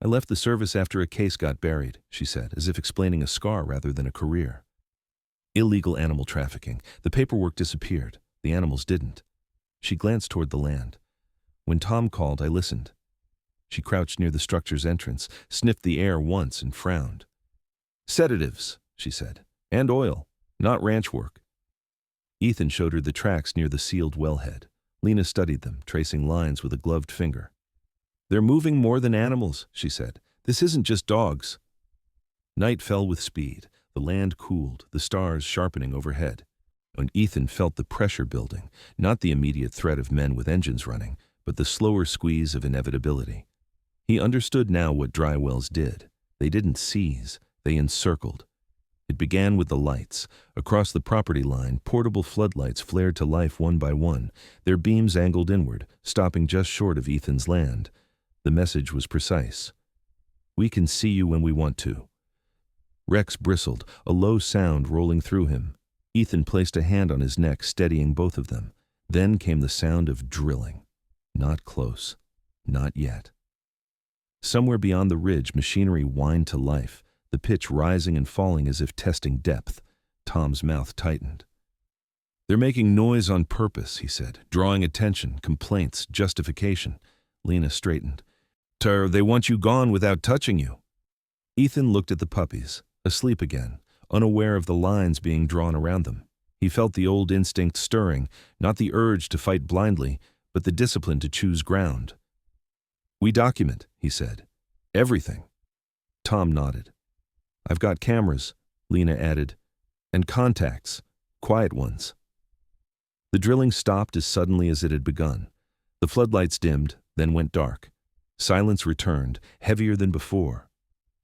"I left the service after a case got buried," she said, as if explaining a scar rather than a career. "Illegal animal trafficking. The paperwork disappeared. The animals didn't." She glanced toward the land. "When Tom called, I listened." She crouched near the structure's entrance, sniffed the air once and frowned. "Sedatives," she said, "and oil. Not ranch work." Ethan showed her the tracks near the sealed wellhead. Lena studied them, tracing lines with a gloved finger. "They're moving more than animals," she said. "This isn't just dogs." Night fell with speed. The land cooled, the stars sharpening overhead. And Ethan felt the pressure building, not the immediate threat of men with engines running, but the slower squeeze of inevitability. He understood now what dry wells did. They didn't seize, they encircled. It began with the lights. Across the property line, portable floodlights flared to life one by one, their beams angled inward, stopping just short of Ethan's land. The message was precise. "We can see you when we want to." Rex bristled, a low sound rolling through him. Ethan placed a hand on his neck, steadying both of them. Then came the sound of drilling. Not close. Not yet. Somewhere beyond the ridge, machinery whined to life, the pitch rising and falling as if testing depth. Tom's mouth tightened. "They're making noise on purpose," he said, "drawing attention, complaints, justification." Lena straightened. "They want you gone without touching you." Ethan looked at the puppies, asleep again, unaware of the lines being drawn around them. He felt the old instinct stirring, not the urge to fight blindly, but the discipline to choose ground. "We document," he said. "Everything." Tom nodded. "I've got cameras," Lena added, "and contacts, quiet ones." The drilling stopped as suddenly as it had begun. The floodlights dimmed, then went dark. Silence returned, heavier than before.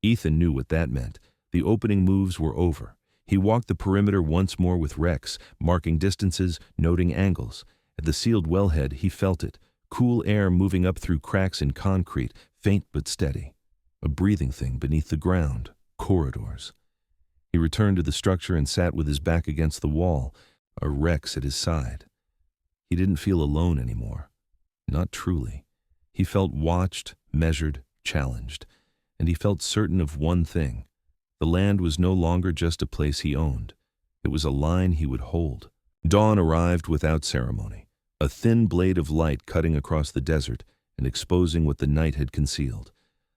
Ethan knew what that meant. The opening moves were over. He walked the perimeter once more with Rex, marking distances, noting angles. At the sealed wellhead, he felt it. Cool air moving up through cracks in concrete, faint but steady. A breathing thing beneath the ground. Corridors. He returned to the structure and sat with his back against the wall, a Rex at his side. He didn't feel alone anymore. Not truly. He felt watched, measured, challenged. And he felt certain of one thing. The land was no longer just a place he owned. It was a line he would hold. Dawn arrived without ceremony. A thin blade of light cutting across the desert and exposing what the night had concealed.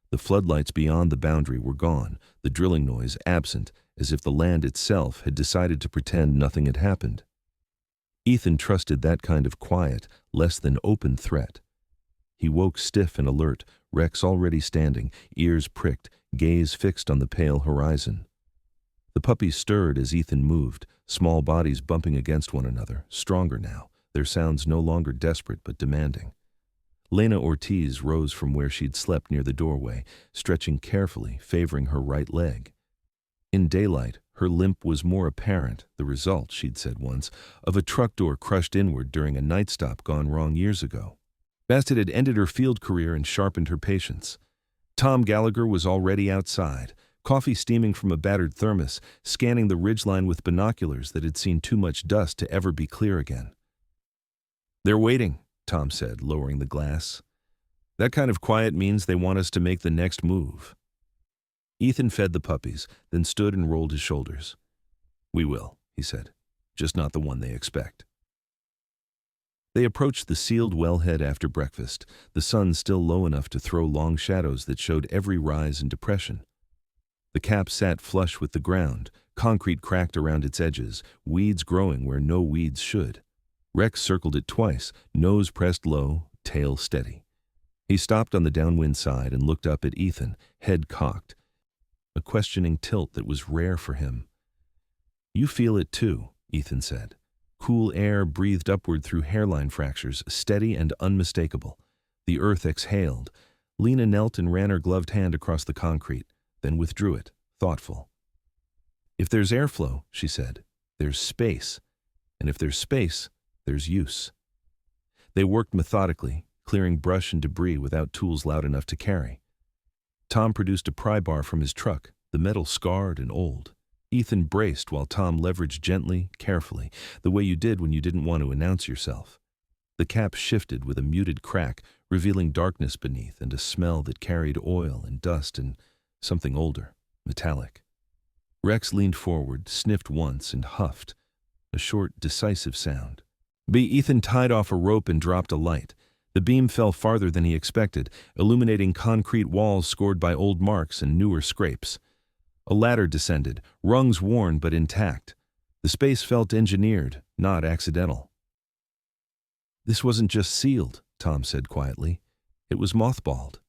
The floodlights beyond the boundary were gone, the drilling noise absent, as if the land itself had decided to pretend nothing had happened. Ethan trusted that kind of quiet, less than open threat. He woke stiff and alert, Rex already standing, ears pricked, gaze fixed on the pale horizon. The puppies stirred as Ethan moved, small bodies bumping against one another, stronger now, their sounds no longer desperate but demanding. Lena Ortiz rose from where she'd slept near the doorway, stretching carefully, favoring her right leg. In daylight, her limp was more apparent, the result, she'd said once, of a truck door crushed inward during a night stop gone wrong years ago. Best it had ended her field career and sharpened her patience. Tom Gallagher was already outside, coffee steaming from a battered thermos, scanning the ridgeline with binoculars that had seen too much dust to ever be clear again. "They're waiting," Tom said, lowering the glass. "That kind of quiet means they want us to make the next move." Ethan fed the puppies, then stood and rolled his shoulders. "We will," he said, "just not the one they expect." They approached the sealed wellhead after breakfast, the sun still low enough to throw long shadows that showed every rise and depression. The cap sat flush with the ground, concrete cracked around its edges, weeds growing where no weeds should. Rex circled it twice, nose pressed low, tail steady. He stopped on the downwind side and looked up at Ethan, head cocked, a questioning tilt that was rare for him. "You feel it too," Ethan said. Cool air breathed upward through hairline fractures, steady and unmistakable. The earth exhaled. Lena knelt and ran her gloved hand across the concrete, then withdrew it, thoughtful. "If there's airflow," she said, "there's space. And if there's space, there's use." They worked methodically, clearing brush and debris without tools loud enough to carry. Tom produced a pry bar from his truck, the metal scarred and old. Ethan braced while Tom leveraged gently, carefully, the way you did when you didn't want to announce yourself. The cap shifted with a muted crack, revealing darkness beneath and a smell that carried oil and dust and something older, metallic. Rex leaned forward, sniffed once, and huffed, a short, decisive sound. Ethan tied off a rope and dropped a light. The beam fell farther than he expected, illuminating concrete walls scored by old marks and newer scrapes. A ladder descended, rungs worn but intact. The space felt engineered, not accidental. "This wasn't just sealed," Tom said quietly. "It was mothballed."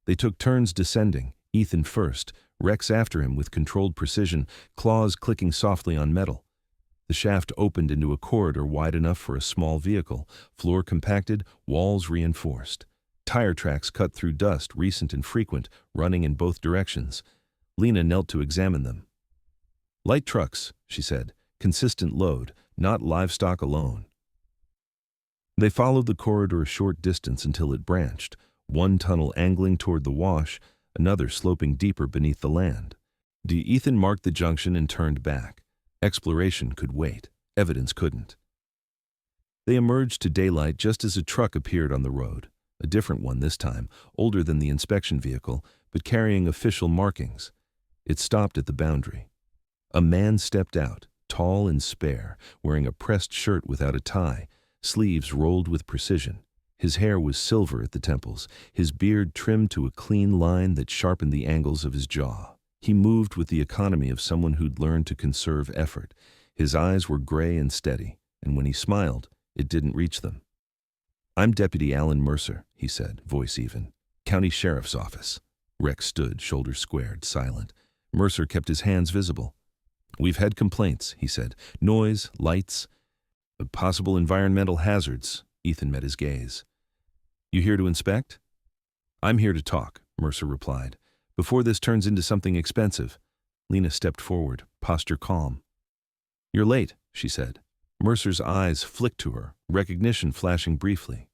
They took turns descending, Ethan first, Rex after him with controlled precision, claws clicking softly on metal. The shaft opened into a corridor wide enough for a small vehicle, floor compacted, walls reinforced. Tire tracks cut through dust, recent and frequent, running in both directions. Lena knelt to examine them. "Light trucks," she said, "consistent load, not livestock alone." They followed the corridor a short distance until it branched, one tunnel angling toward the wash, another sloping deeper beneath the land. Ethan marked the junction and turned back. Exploration could wait. Evidence couldn't. They emerged to daylight just as a truck appeared on the road, a different one this time, older than the inspection vehicle, but carrying official markings. It stopped at the boundary. A man stepped out, tall and spare, wearing a pressed shirt without a tie, sleeves rolled with precision. His hair was silver at the temples, his beard trimmed to a clean line that sharpened the angles of his jaw. He moved with the economy of someone who'd learned to conserve effort. His eyes were gray and steady, and when he smiled, it didn't reach them. "I'm Deputy Alan Mercer," he said, voice even. "County Sheriff's Office." Rex stood, shoulders squared, silent. Mercer kept his hands visible. "We've had complaints," he said. "Noise, lights, possible environmental hazards." Ethan met his gaze. "You here to inspect?" "I'm here to talk," Mercer replied. "Before this turns into something expensive." Lena stepped forward, posture calm. "You're late," she said. Mercer's eyes flicked to her, recognition flashing briefly.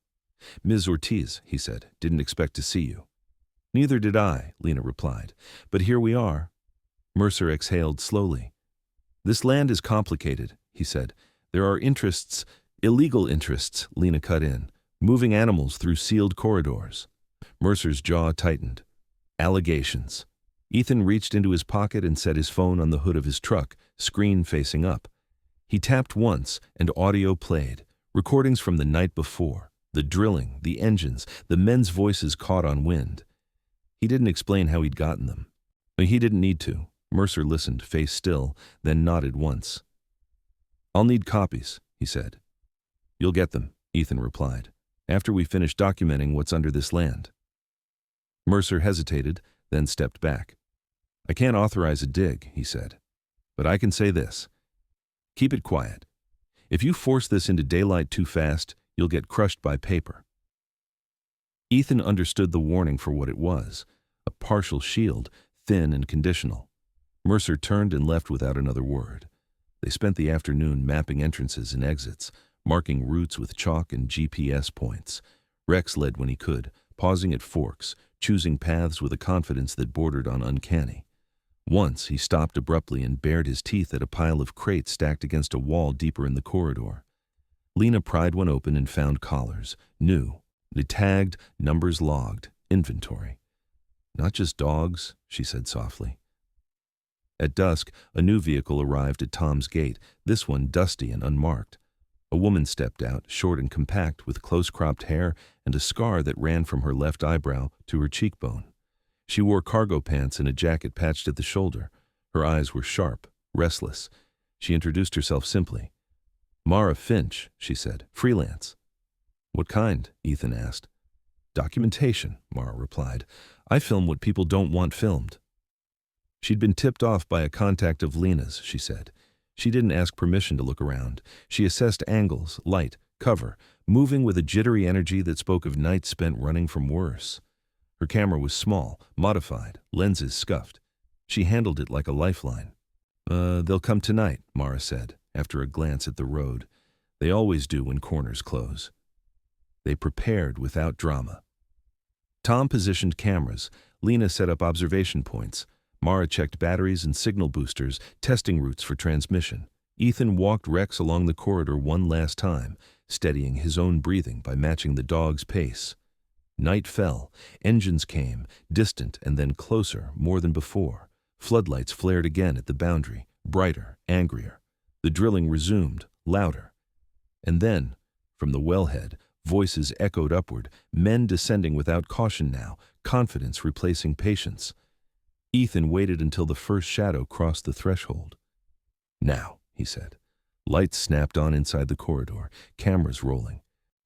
"Ms. Ortiz," he said, "didn't expect to see you." "Neither did I," Lena replied. "But here we are." Mercer exhaled slowly. "This land is complicated," he said. "There are interests, illegal interests," Lena cut in, "moving animals through sealed corridors." Mercer's jaw tightened. "Allegations." Ethan reached into his pocket and set his phone on the hood of his truck, screen facing up. He tapped once, and audio played, recordings from the night before, the drilling, the engines, the men's voices caught on wind. He didn't explain how he'd gotten them. He didn't need to. Mercer listened, face still, then nodded once. "I'll need copies," he said. "You'll get them," Ethan replied, "after we finish documenting what's under this land." Mercer hesitated, then stepped back. "I can't authorize a dig," he said, "but I can say this. Keep it quiet. If you force this into daylight too fast, you'll get crushed by paper." Ethan understood the warning for what it was, a partial shield, thin and conditional. Mercer turned and left without another word. They spent the afternoon mapping entrances and exits, marking routes with chalk and GPS points. Rex led when he could, pausing at forks, choosing paths with a confidence that bordered on uncanny. Once he stopped abruptly and bared his teeth at a pile of crates stacked against a wall deeper in the corridor. Lena pried one open and found collars, new, tagged, numbers logged, inventory. "Not just dogs," she said softly. At dusk, a new vehicle arrived at Tom's gate, this one dusty and unmarked. A woman stepped out, short and compact, with close-cropped hair and a scar that ran from her left eyebrow to her cheekbone. She wore cargo pants and a jacket patched at the shoulder. Her eyes were sharp, restless. She introduced herself simply. "Mara Finch," she said, "freelance." "What kind?" Ethan asked. "Documentation," Mara replied. "I film what people don't want filmed." She'd been tipped off by a contact of Lena's, she said. She didn't ask permission to look around. She assessed angles, light, cover, moving with a jittery energy that spoke of nights spent running from worse. Her camera was small, modified, lenses scuffed. She handled it like a lifeline. They'll come tonight," Mara said, after a glance at the road. "They always do when corners close." They prepared without drama. Tom positioned cameras. Lena set up observation points. Mara checked batteries and signal boosters, testing routes for transmission. Ethan walked Rex along the corridor one last time, steadying his own breathing by matching the dog's pace. Night fell. Engines came, distant and then closer, more than before. Floodlights flared again at the boundary, brighter, angrier. The drilling resumed, louder. And then, from the wellhead, voices echoed upward, men descending without caution now, confidence replacing patience. Ethan waited until the first shadow crossed the threshold. "Now," he said. Lights snapped on inside the corridor, cameras rolling.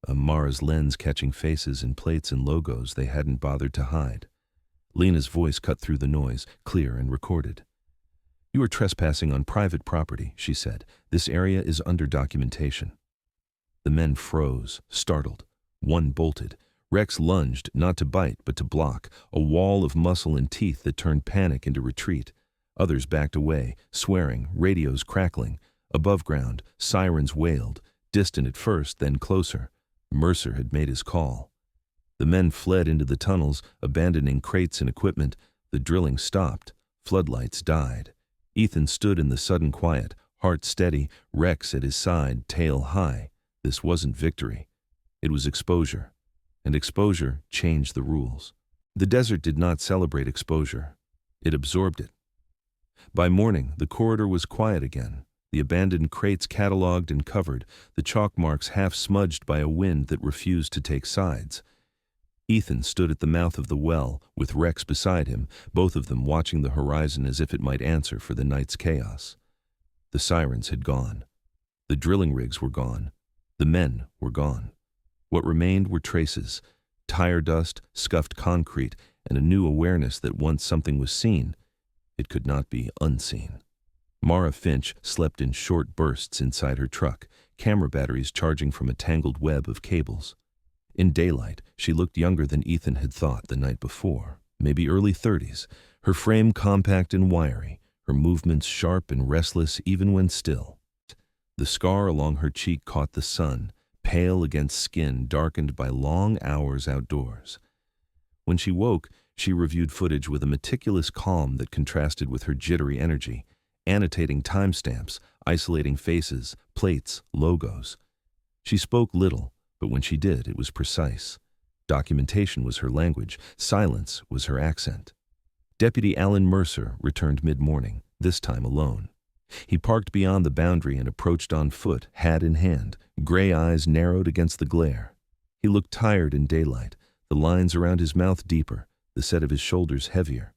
Mara's lens catching faces and plates and logos they hadn't bothered to hide. Lena's voice cut through the noise, clear and recorded. "You are trespassing on private property," she said. "This area is under documentation." The men froze, startled. One bolted. Rex lunged, not to bite, but to block, a wall of muscle and teeth that turned panic into retreat. Others backed away, swearing, radios crackling. Above ground, sirens wailed, distant at first, then closer. Mercer had made his call. The men fled into the tunnels, abandoning crates and equipment. The drilling stopped. Floodlights died. Ethan stood in the sudden quiet, heart steady, Rex at his side, tail high. This wasn't victory. It was exposure. And exposure changed the rules. The desert did not celebrate exposure. It absorbed it. By morning, the corridor was quiet again. The abandoned crates cataloged and covered, the chalk marks half smudged by a wind that refused to take sides. Ethan stood at the mouth of the well, with Rex beside him, both of them watching the horizon as if it might answer for the night's chaos. The sirens had gone. The drilling rigs were gone. The men were gone. What remained were traces, tire dust, scuffed concrete, and a new awareness that once something was seen, it could not be unseen. Mara Finch slept in short bursts inside her truck, camera batteries charging from a tangled web of cables. In daylight, she looked younger than Ethan had thought the night before, maybe early 30s, her frame compact and wiry, her movements sharp and restless even when still. The scar along her cheek caught the sun, pale against skin darkened by long hours outdoors. When she woke, she reviewed footage with a meticulous calm that contrasted with her jittery energy, annotating timestamps, isolating faces, plates, logos. She spoke little, but when she did, it was precise. Documentation was her language, silence was her accent. Deputy Alan Mercer returned mid-morning, this time alone. He parked beyond the boundary and approached on foot, hat in hand, gray eyes narrowed against the glare. He looked tired in daylight, the lines around his mouth deeper, the set of his shoulders heavier.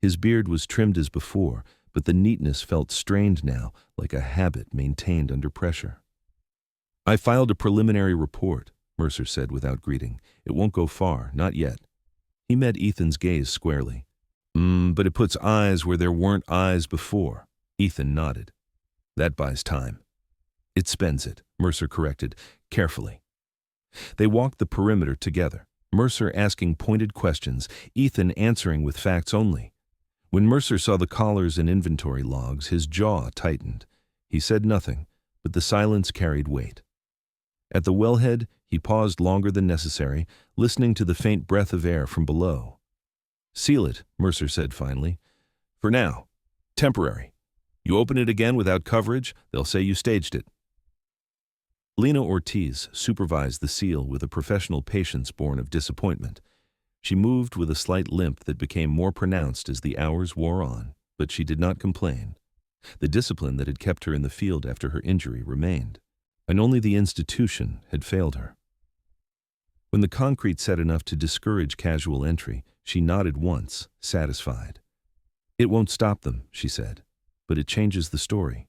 His beard was trimmed as before, but the neatness felt strained now, like a habit maintained under pressure. "I filed a preliminary report," Mercer said without greeting. "It won't go far, not yet." He met Ethan's gaze squarely. But it puts eyes where there weren't eyes before." Ethan nodded. "That buys time." "It spends it," Mercer corrected, carefully. They walked the perimeter together, Mercer asking pointed questions, Ethan answering with facts only. When Mercer saw the collars and inventory logs, his jaw tightened. He said nothing, but the silence carried weight. At the wellhead, he paused longer than necessary, listening to the faint breath of air from below. "Seal it," Mercer said finally. "For now. Temporary. You open it again without coverage, they'll say you staged it." Lena Ortiz supervised the seal with a professional patience born of disappointment. She moved with a slight limp that became more pronounced as the hours wore on, but she did not complain. The discipline that had kept her in the field after her injury remained, and only the institution had failed her. When the concrete set enough to discourage casual entry, she nodded once, satisfied. "It won't stop them," she said, "but it changes the story."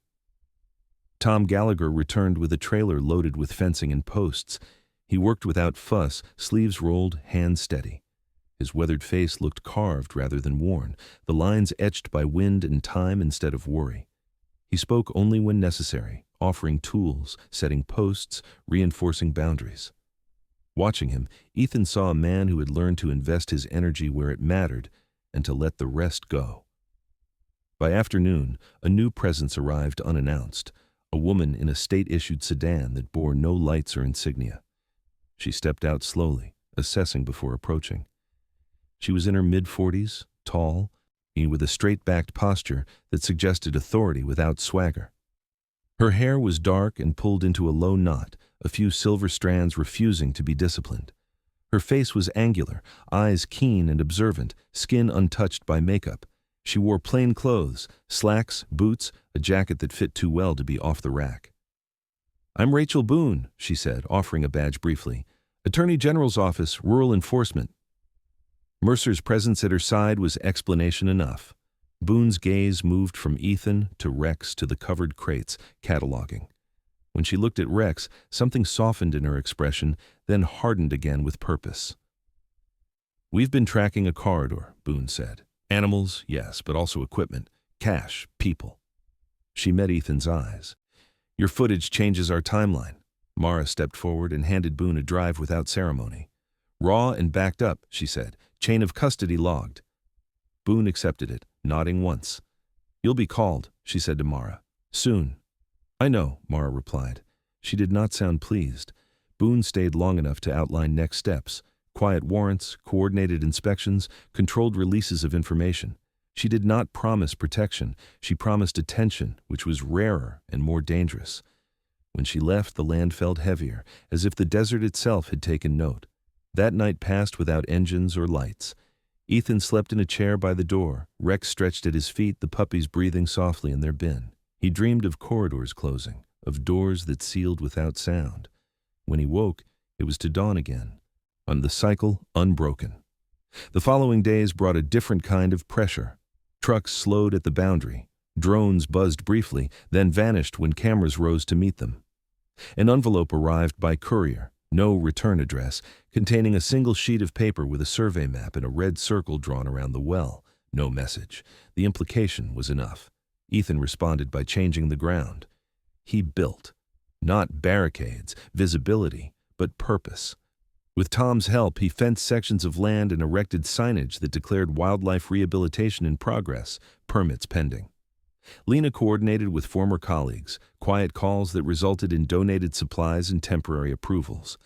Tom Gallagher returned with a trailer loaded with fencing and posts. He worked without fuss, sleeves rolled, hands steady. His weathered face looked carved rather than worn, the lines etched by wind and time instead of worry. He spoke only when necessary, offering tools, setting posts, reinforcing boundaries. Watching him, Ethan saw a man who had learned to invest his energy where it mattered and to let the rest go. By afternoon, a new presence arrived unannounced, a woman in a state-issued sedan that bore no lights or insignia. She stepped out slowly, assessing before approaching. She was in her mid-40s, tall, with a straight-backed posture that suggested authority without swagger. Her hair was dark and pulled into a low knot, a few silver strands refusing to be disciplined. Her face was angular, eyes keen and observant, skin untouched by makeup. She wore plain clothes, slacks, boots, a jacket that fit too well to be off the rack. "I'm Rachel Boone," she said, offering a badge briefly. "Attorney General's Office, Rural Enforcement." Mercer's presence at her side was explanation enough. Boone's gaze moved from Ethan to Rex to the covered crates, cataloging. When she looked at Rex, something softened in her expression, then hardened again with purpose. "We've been tracking a corridor," Boone said. "Animals, yes, but also equipment, cash, people." She met Ethan's eyes. "Your footage changes our timeline." Mara stepped forward and handed Boone a drive without ceremony. "Raw and backed up," she said. "Chain of custody logged." Boone accepted it, nodding once. "You'll be called," she said to Mara. "Soon." "I know," Mara replied. She did not sound pleased. Boone stayed long enough to outline next steps. Quiet warrants, coordinated inspections, controlled releases of information. She did not promise protection. She promised attention, which was rarer and more dangerous. When she left, the land felt heavier, as if the desert itself had taken note. That night passed without engines or lights. Ethan slept in a chair by the door, Rex stretched at his feet, the puppies breathing softly in their bin. He dreamed of corridors closing, of doors that sealed without sound. When he woke, it was to dawn again, on the cycle unbroken. The following days brought a different kind of pressure. Trucks slowed at the boundary. Drones buzzed briefly, then vanished when cameras rose to meet them. An envelope arrived by courier, no return address, containing a single sheet of paper with a survey map and a red circle drawn around the well. No message. The implication was enough. Ethan responded by changing the ground. He built. Not barricades, visibility, but purpose. With Tom's help, he fenced sections of land and erected signage that declared wildlife rehabilitation in progress, permits pending. Lena coordinated with former colleagues, quiet calls that resulted in donated supplies and temporary approvals.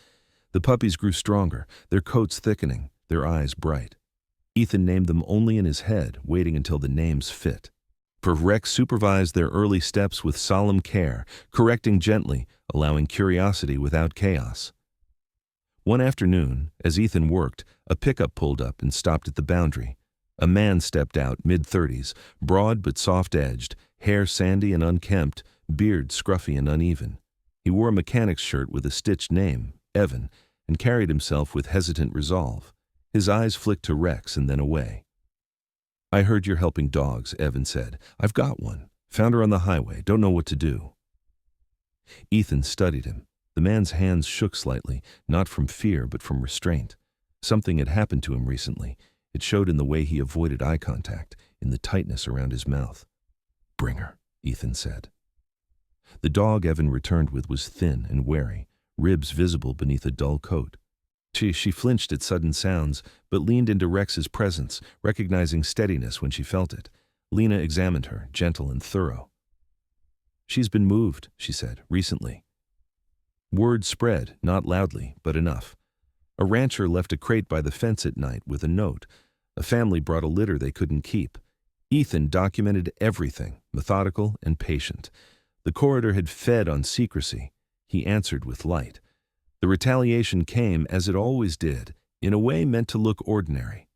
The puppies grew stronger, their coats thickening, their eyes bright. Ethan named them only in his head, waiting until the names fit. For Rex supervised their early steps with solemn care, correcting gently, allowing curiosity without chaos. One afternoon, as Ethan worked, a pickup pulled up and stopped at the boundary. A man stepped out, mid-30s, broad but soft-edged, hair sandy and unkempt, beard scruffy and uneven. He wore a mechanic's shirt with a stitched name, Evan, and carried himself with hesitant resolve. His eyes flicked to Rex and then away. "I heard you're helping dogs," Evan said. "I've got one. Found her on the highway. Don't know what to do." Ethan studied him. The man's hands shook slightly, not from fear but from restraint. Something had happened to him recently. It showed in the way he avoided eye contact, in the tightness around his mouth. "Bring her," Ethan said. The dog Evan returned with was thin and wary, ribs visible beneath a dull coat. She flinched at sudden sounds, but leaned into Rex's presence, recognizing steadiness when she felt it. Lena examined her, gentle and thorough. "She's been moved," she said, "recently." Word spread, not loudly, but enough. A rancher left a crate by the fence at night with a note. A family brought a litter they couldn't keep. Ethan documented everything, methodical and patient. The corridor had fed on secrecy. He answered with light. The retaliation came, as it always did, in a way meant to look ordinary.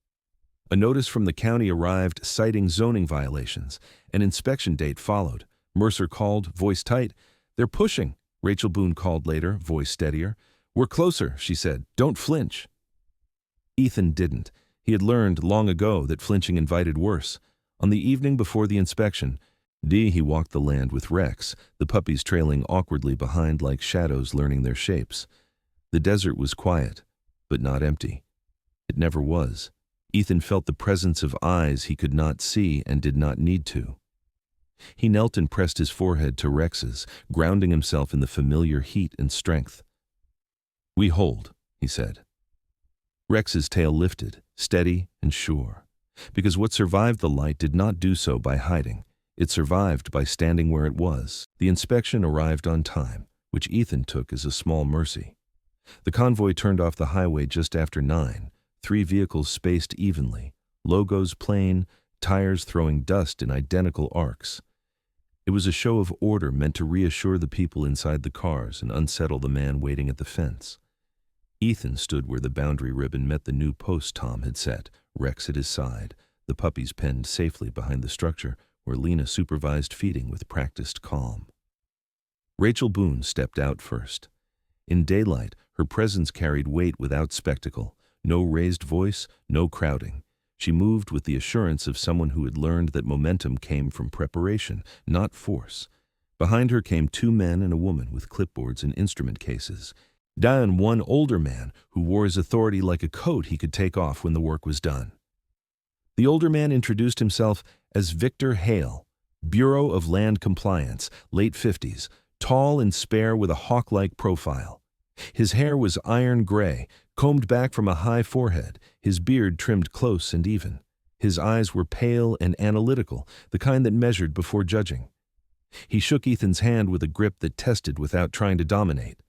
A notice from the county arrived citing zoning violations. An inspection date followed. Mercer called, voice tight. "They're pushing," Rachel Boone called later, voice steadier. "We're closer," she said. "Don't flinch." Ethan didn't. He had learned long ago that flinching invited worse. On the evening before the inspection, he walked the land with Rex, the puppies trailing awkwardly behind like shadows learning their shapes. The desert was quiet, but not empty. It never was. Ethan felt the presence of eyes he could not see and did not need to. He knelt and pressed his forehead to Rex's, grounding himself in the familiar heat and strength. "We hold," he said. Rex's tail lifted, steady and sure, because what survived the light did not do so by hiding. It survived by standing where it was. The inspection arrived on time, which Ethan took as a small mercy. The convoy turned off the highway just after 9, 3 vehicles spaced evenly, logos plain, tires throwing dust in identical arcs. It was a show of order meant to reassure the people inside the cars and unsettle the man waiting at the fence. Ethan stood where the boundary ribbon met the new post Tom had set, Rex at his side, the puppies penned safely behind the structure where Lena supervised feeding with practiced calm. Rachel Boone stepped out first. In daylight, her presence carried weight without spectacle, no raised voice, no crowding. She moved with the assurance of someone who had learned that momentum came from preparation, not force. Behind her came 2 men and a woman with clipboards and instrument cases. Down one older man who wore his authority like a coat he could take off when the work was done. The older man introduced himself as Victor Hale, Bureau of Land Compliance, late 50s, tall and spare with a hawk-like profile. His hair was iron gray, combed back from a high forehead, his beard trimmed close and even. His eyes were pale and analytical, the kind that measured before judging. He shook Ethan's hand with a grip that tested without trying to dominate.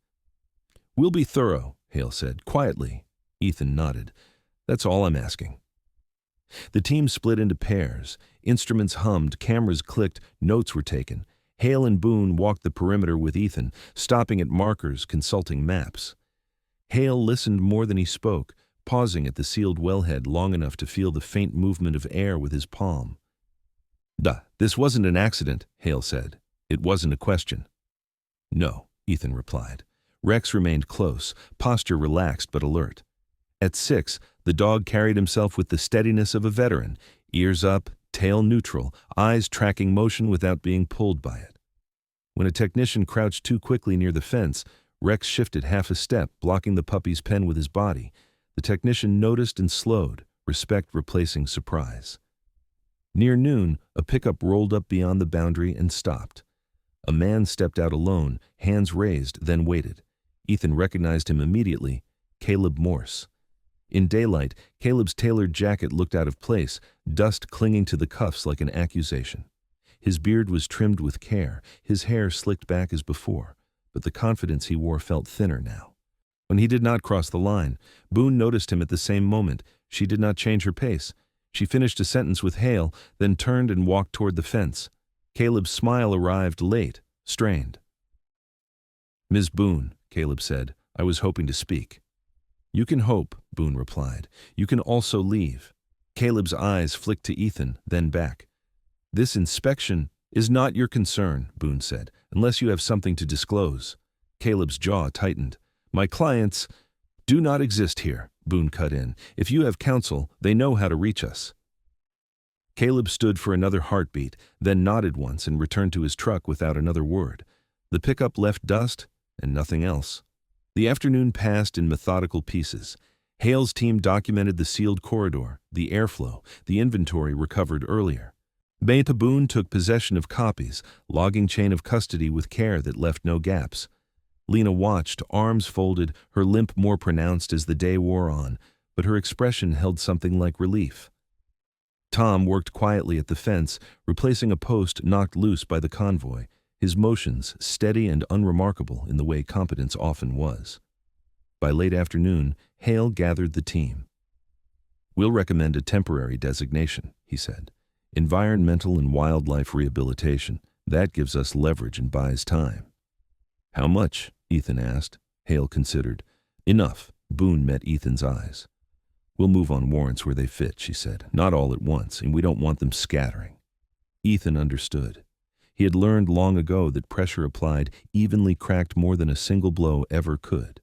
"We'll be thorough," Hale said, quietly. Ethan nodded. "That's all I'm asking." The team split into pairs. Instruments hummed, cameras clicked, notes were taken. Hale and Boone walked the perimeter with Ethan, stopping at markers, consulting maps. Hale listened more than he spoke, pausing at the sealed wellhead long enough to feel the faint movement of air with his palm. This wasn't an accident," Hale said. "It wasn't a question." "No," Ethan replied. Rex remained close, posture relaxed but alert. At 6, the dog carried himself with the steadiness of a veteran, ears up, tail neutral, eyes tracking motion without being pulled by it. When a technician crouched too quickly near the fence, Rex shifted half a step, blocking the puppy's pen with his body. The technician noticed and slowed, respect replacing surprise. Near noon, a pickup rolled up beyond the boundary and stopped. A man stepped out alone, hands raised, then waited. Ethan recognized him immediately, Caleb Morse. In daylight, Caleb's tailored jacket looked out of place, dust clinging to the cuffs like an accusation. His beard was trimmed with care, his hair slicked back as before, but the confidence he wore felt thinner now. When he did not cross the line, Boone noticed him at the same moment. She did not change her pace. She finished a sentence with hail, then turned and walked toward the fence. Caleb's smile arrived late, strained. "Ms. Boone," Caleb said, "I was hoping to speak." "You can hope," Boone replied. "You can also leave." Caleb's eyes flicked to Ethan, then back. "This inspection is not your concern," Boone said, "unless you have something to disclose." Caleb's jaw tightened. "My clients do not exist here," Boone cut in. "If you have counsel, they know how to reach us." Caleb stood for another heartbeat, then nodded once and returned to his truck without another word. The pickup left dust and nothing else. The afternoon passed in methodical pieces. Hale's team documented the sealed corridor, the airflow, the inventory recovered earlier. Beta Boone took possession of copies, logging chain of custody with care that left no gaps. Lena watched, arms folded, her limp more pronounced as the day wore on, but her expression held something like relief. Tom worked quietly at the fence, replacing a post knocked loose by the convoy, his motions steady and unremarkable in the way competence often was. By late afternoon, Hale gathered the team. "We'll recommend a temporary designation," he said. "Environmental and wildlife rehabilitation. That gives us leverage and buys time." "How much?" Ethan asked. Hale considered. "Enough." Boone met Ethan's eyes. "We'll move on warrants where they fit," she said. "Not all at once, and we don't want them scattering." Ethan understood. He had learned long ago that pressure applied evenly cracked more than a single blow ever could.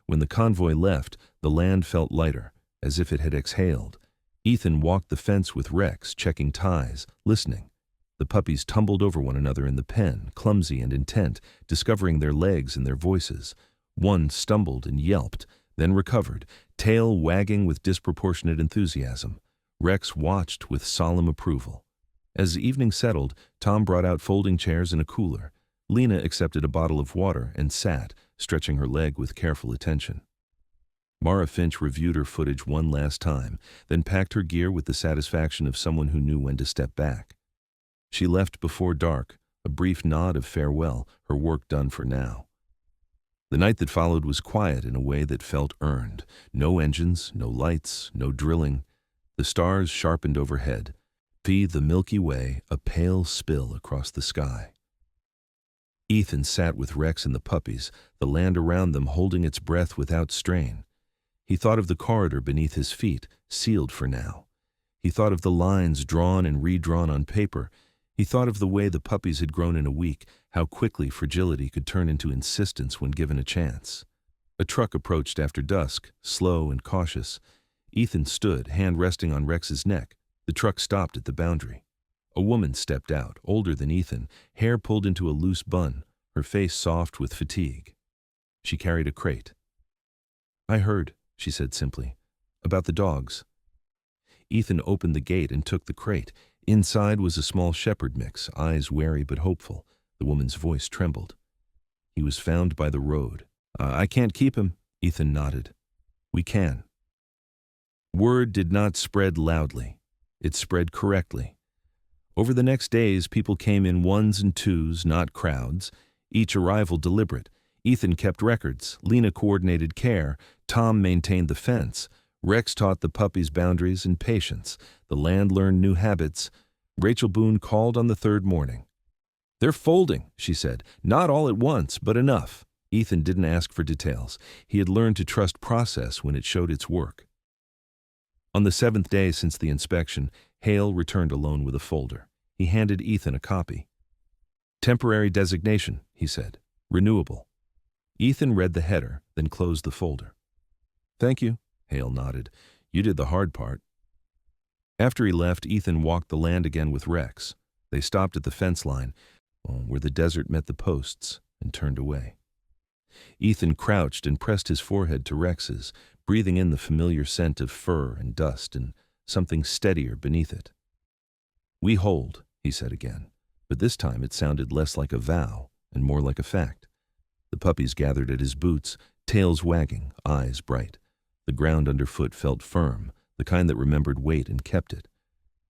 When the convoy left, the land felt lighter, as if it had exhaled. Ethan walked the fence with Rex, checking ties, listening. The puppies tumbled over one another in the pen, clumsy and intent, discovering their legs and their voices. One stumbled and yelped, then recovered, tail wagging with disproportionate enthusiasm. Rex watched with solemn approval. As evening settled, Tom brought out folding chairs and a cooler. Lena accepted a bottle of water and sat, stretching her leg with careful attention. Mara Finch reviewed her footage one last time, then packed her gear with the satisfaction of someone who knew when to step back. She left before dark, a brief nod of farewell, her work done for now. The night that followed was quiet in a way that felt earned. No engines, no lights, no drilling. The stars sharpened overhead. The Milky Way, a pale spill across the sky. Ethan sat with Rex and the puppies, the land around them holding its breath without strain. He thought of the corridor beneath his feet, sealed for now. He thought of the lines drawn and redrawn on paper. He thought of the way the puppies had grown in a week, how quickly fragility could turn into insistence when given a chance. A truck approached after dusk, slow and cautious. Ethan stood, hand resting on Rex's neck. The truck stopped at the boundary. A woman stepped out, older than Ethan, hair pulled into a loose bun, her face soft with fatigue. She carried a crate. "I heard," she said simply, "about the dogs." Ethan opened the gate and took the crate. Inside was a small shepherd mix, eyes wary but hopeful. The woman's voice trembled. "He was found by the road." I can't keep him," Ethan nodded. "We can." Word did not spread loudly. It spread correctly. Over the next days, people came in ones and twos, not crowds, each arrival deliberate. Ethan kept records, Lena coordinated care, Tom maintained the fence, Rex taught the puppies boundaries and patience, the land learned new habits. Rachel Boone called on the third morning. "They're folding," she said, "not all at once, but enough." Ethan didn't ask for details. He had learned to trust process when it showed its work. On the 7th day since the inspection, Hale returned alone with a folder. He handed Ethan a copy. "Temporary designation," he said. "Renewable." Ethan read the header, then closed the folder. "Thank you," Hale nodded. "You did the hard part." After he left, Ethan walked the land again with Rex. They stopped at the fence line, where the desert met the posts, and turned away. Ethan crouched and pressed his forehead to Rex's, breathing in the familiar scent of fur and dust and something steadier beneath it. "We hold," he said again, but this time it sounded less like a vow and more like a fact. The puppies gathered at his boots, tails wagging, eyes bright. The ground underfoot felt firm, the kind that remembered weight and kept it.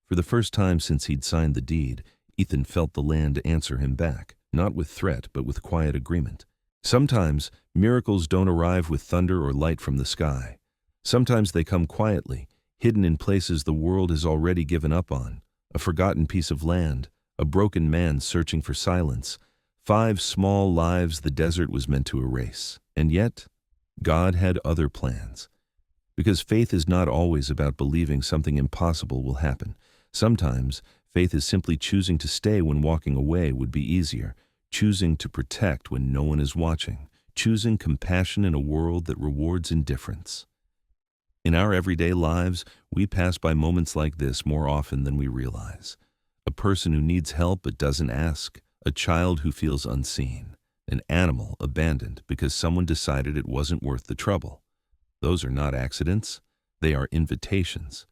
For the first time since he'd signed the deed, Ethan felt the land answer him back, not with threat but with quiet agreement. Sometimes miracles don't arrive with thunder or light from the sky. Sometimes they come quietly, hidden in places the world has already given up on. A forgotten piece of land, a broken man searching for silence, 5 small lives the desert was meant to erase. And yet, God had other plans. Because faith is not always about believing something impossible will happen. Sometimes, faith is simply choosing to stay when walking away would be easier, choosing to protect when no one is watching, choosing compassion in a world that rewards indifference. In our everyday lives, we pass by moments like this more often than we realize. A person who needs help but doesn't ask, a child who feels unseen, an animal abandoned because someone decided it wasn't worth the trouble. Those are not accidents, they are invitations.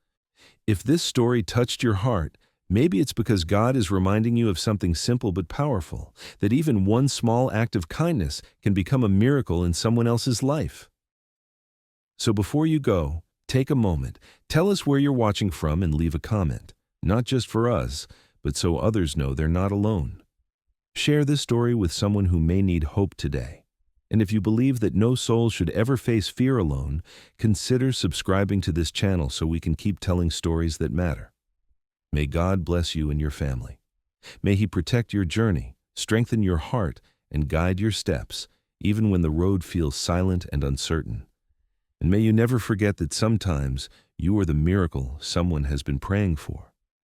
If this story touched your heart, maybe it's because God is reminding you of something simple but powerful, that even one small act of kindness can become a miracle in someone else's life. So before you go, take a moment, tell us where you're watching from and leave a comment, not just for us, but so others know they're not alone. Share this story with someone who may need hope today. And if you believe that no soul should ever face fear alone, consider subscribing to this channel so we can keep telling stories that matter. May God bless you and your family. May He protect your journey, strengthen your heart, and guide your steps, even when the road feels silent and uncertain. And may you never forget that sometimes you are the miracle someone has been praying for.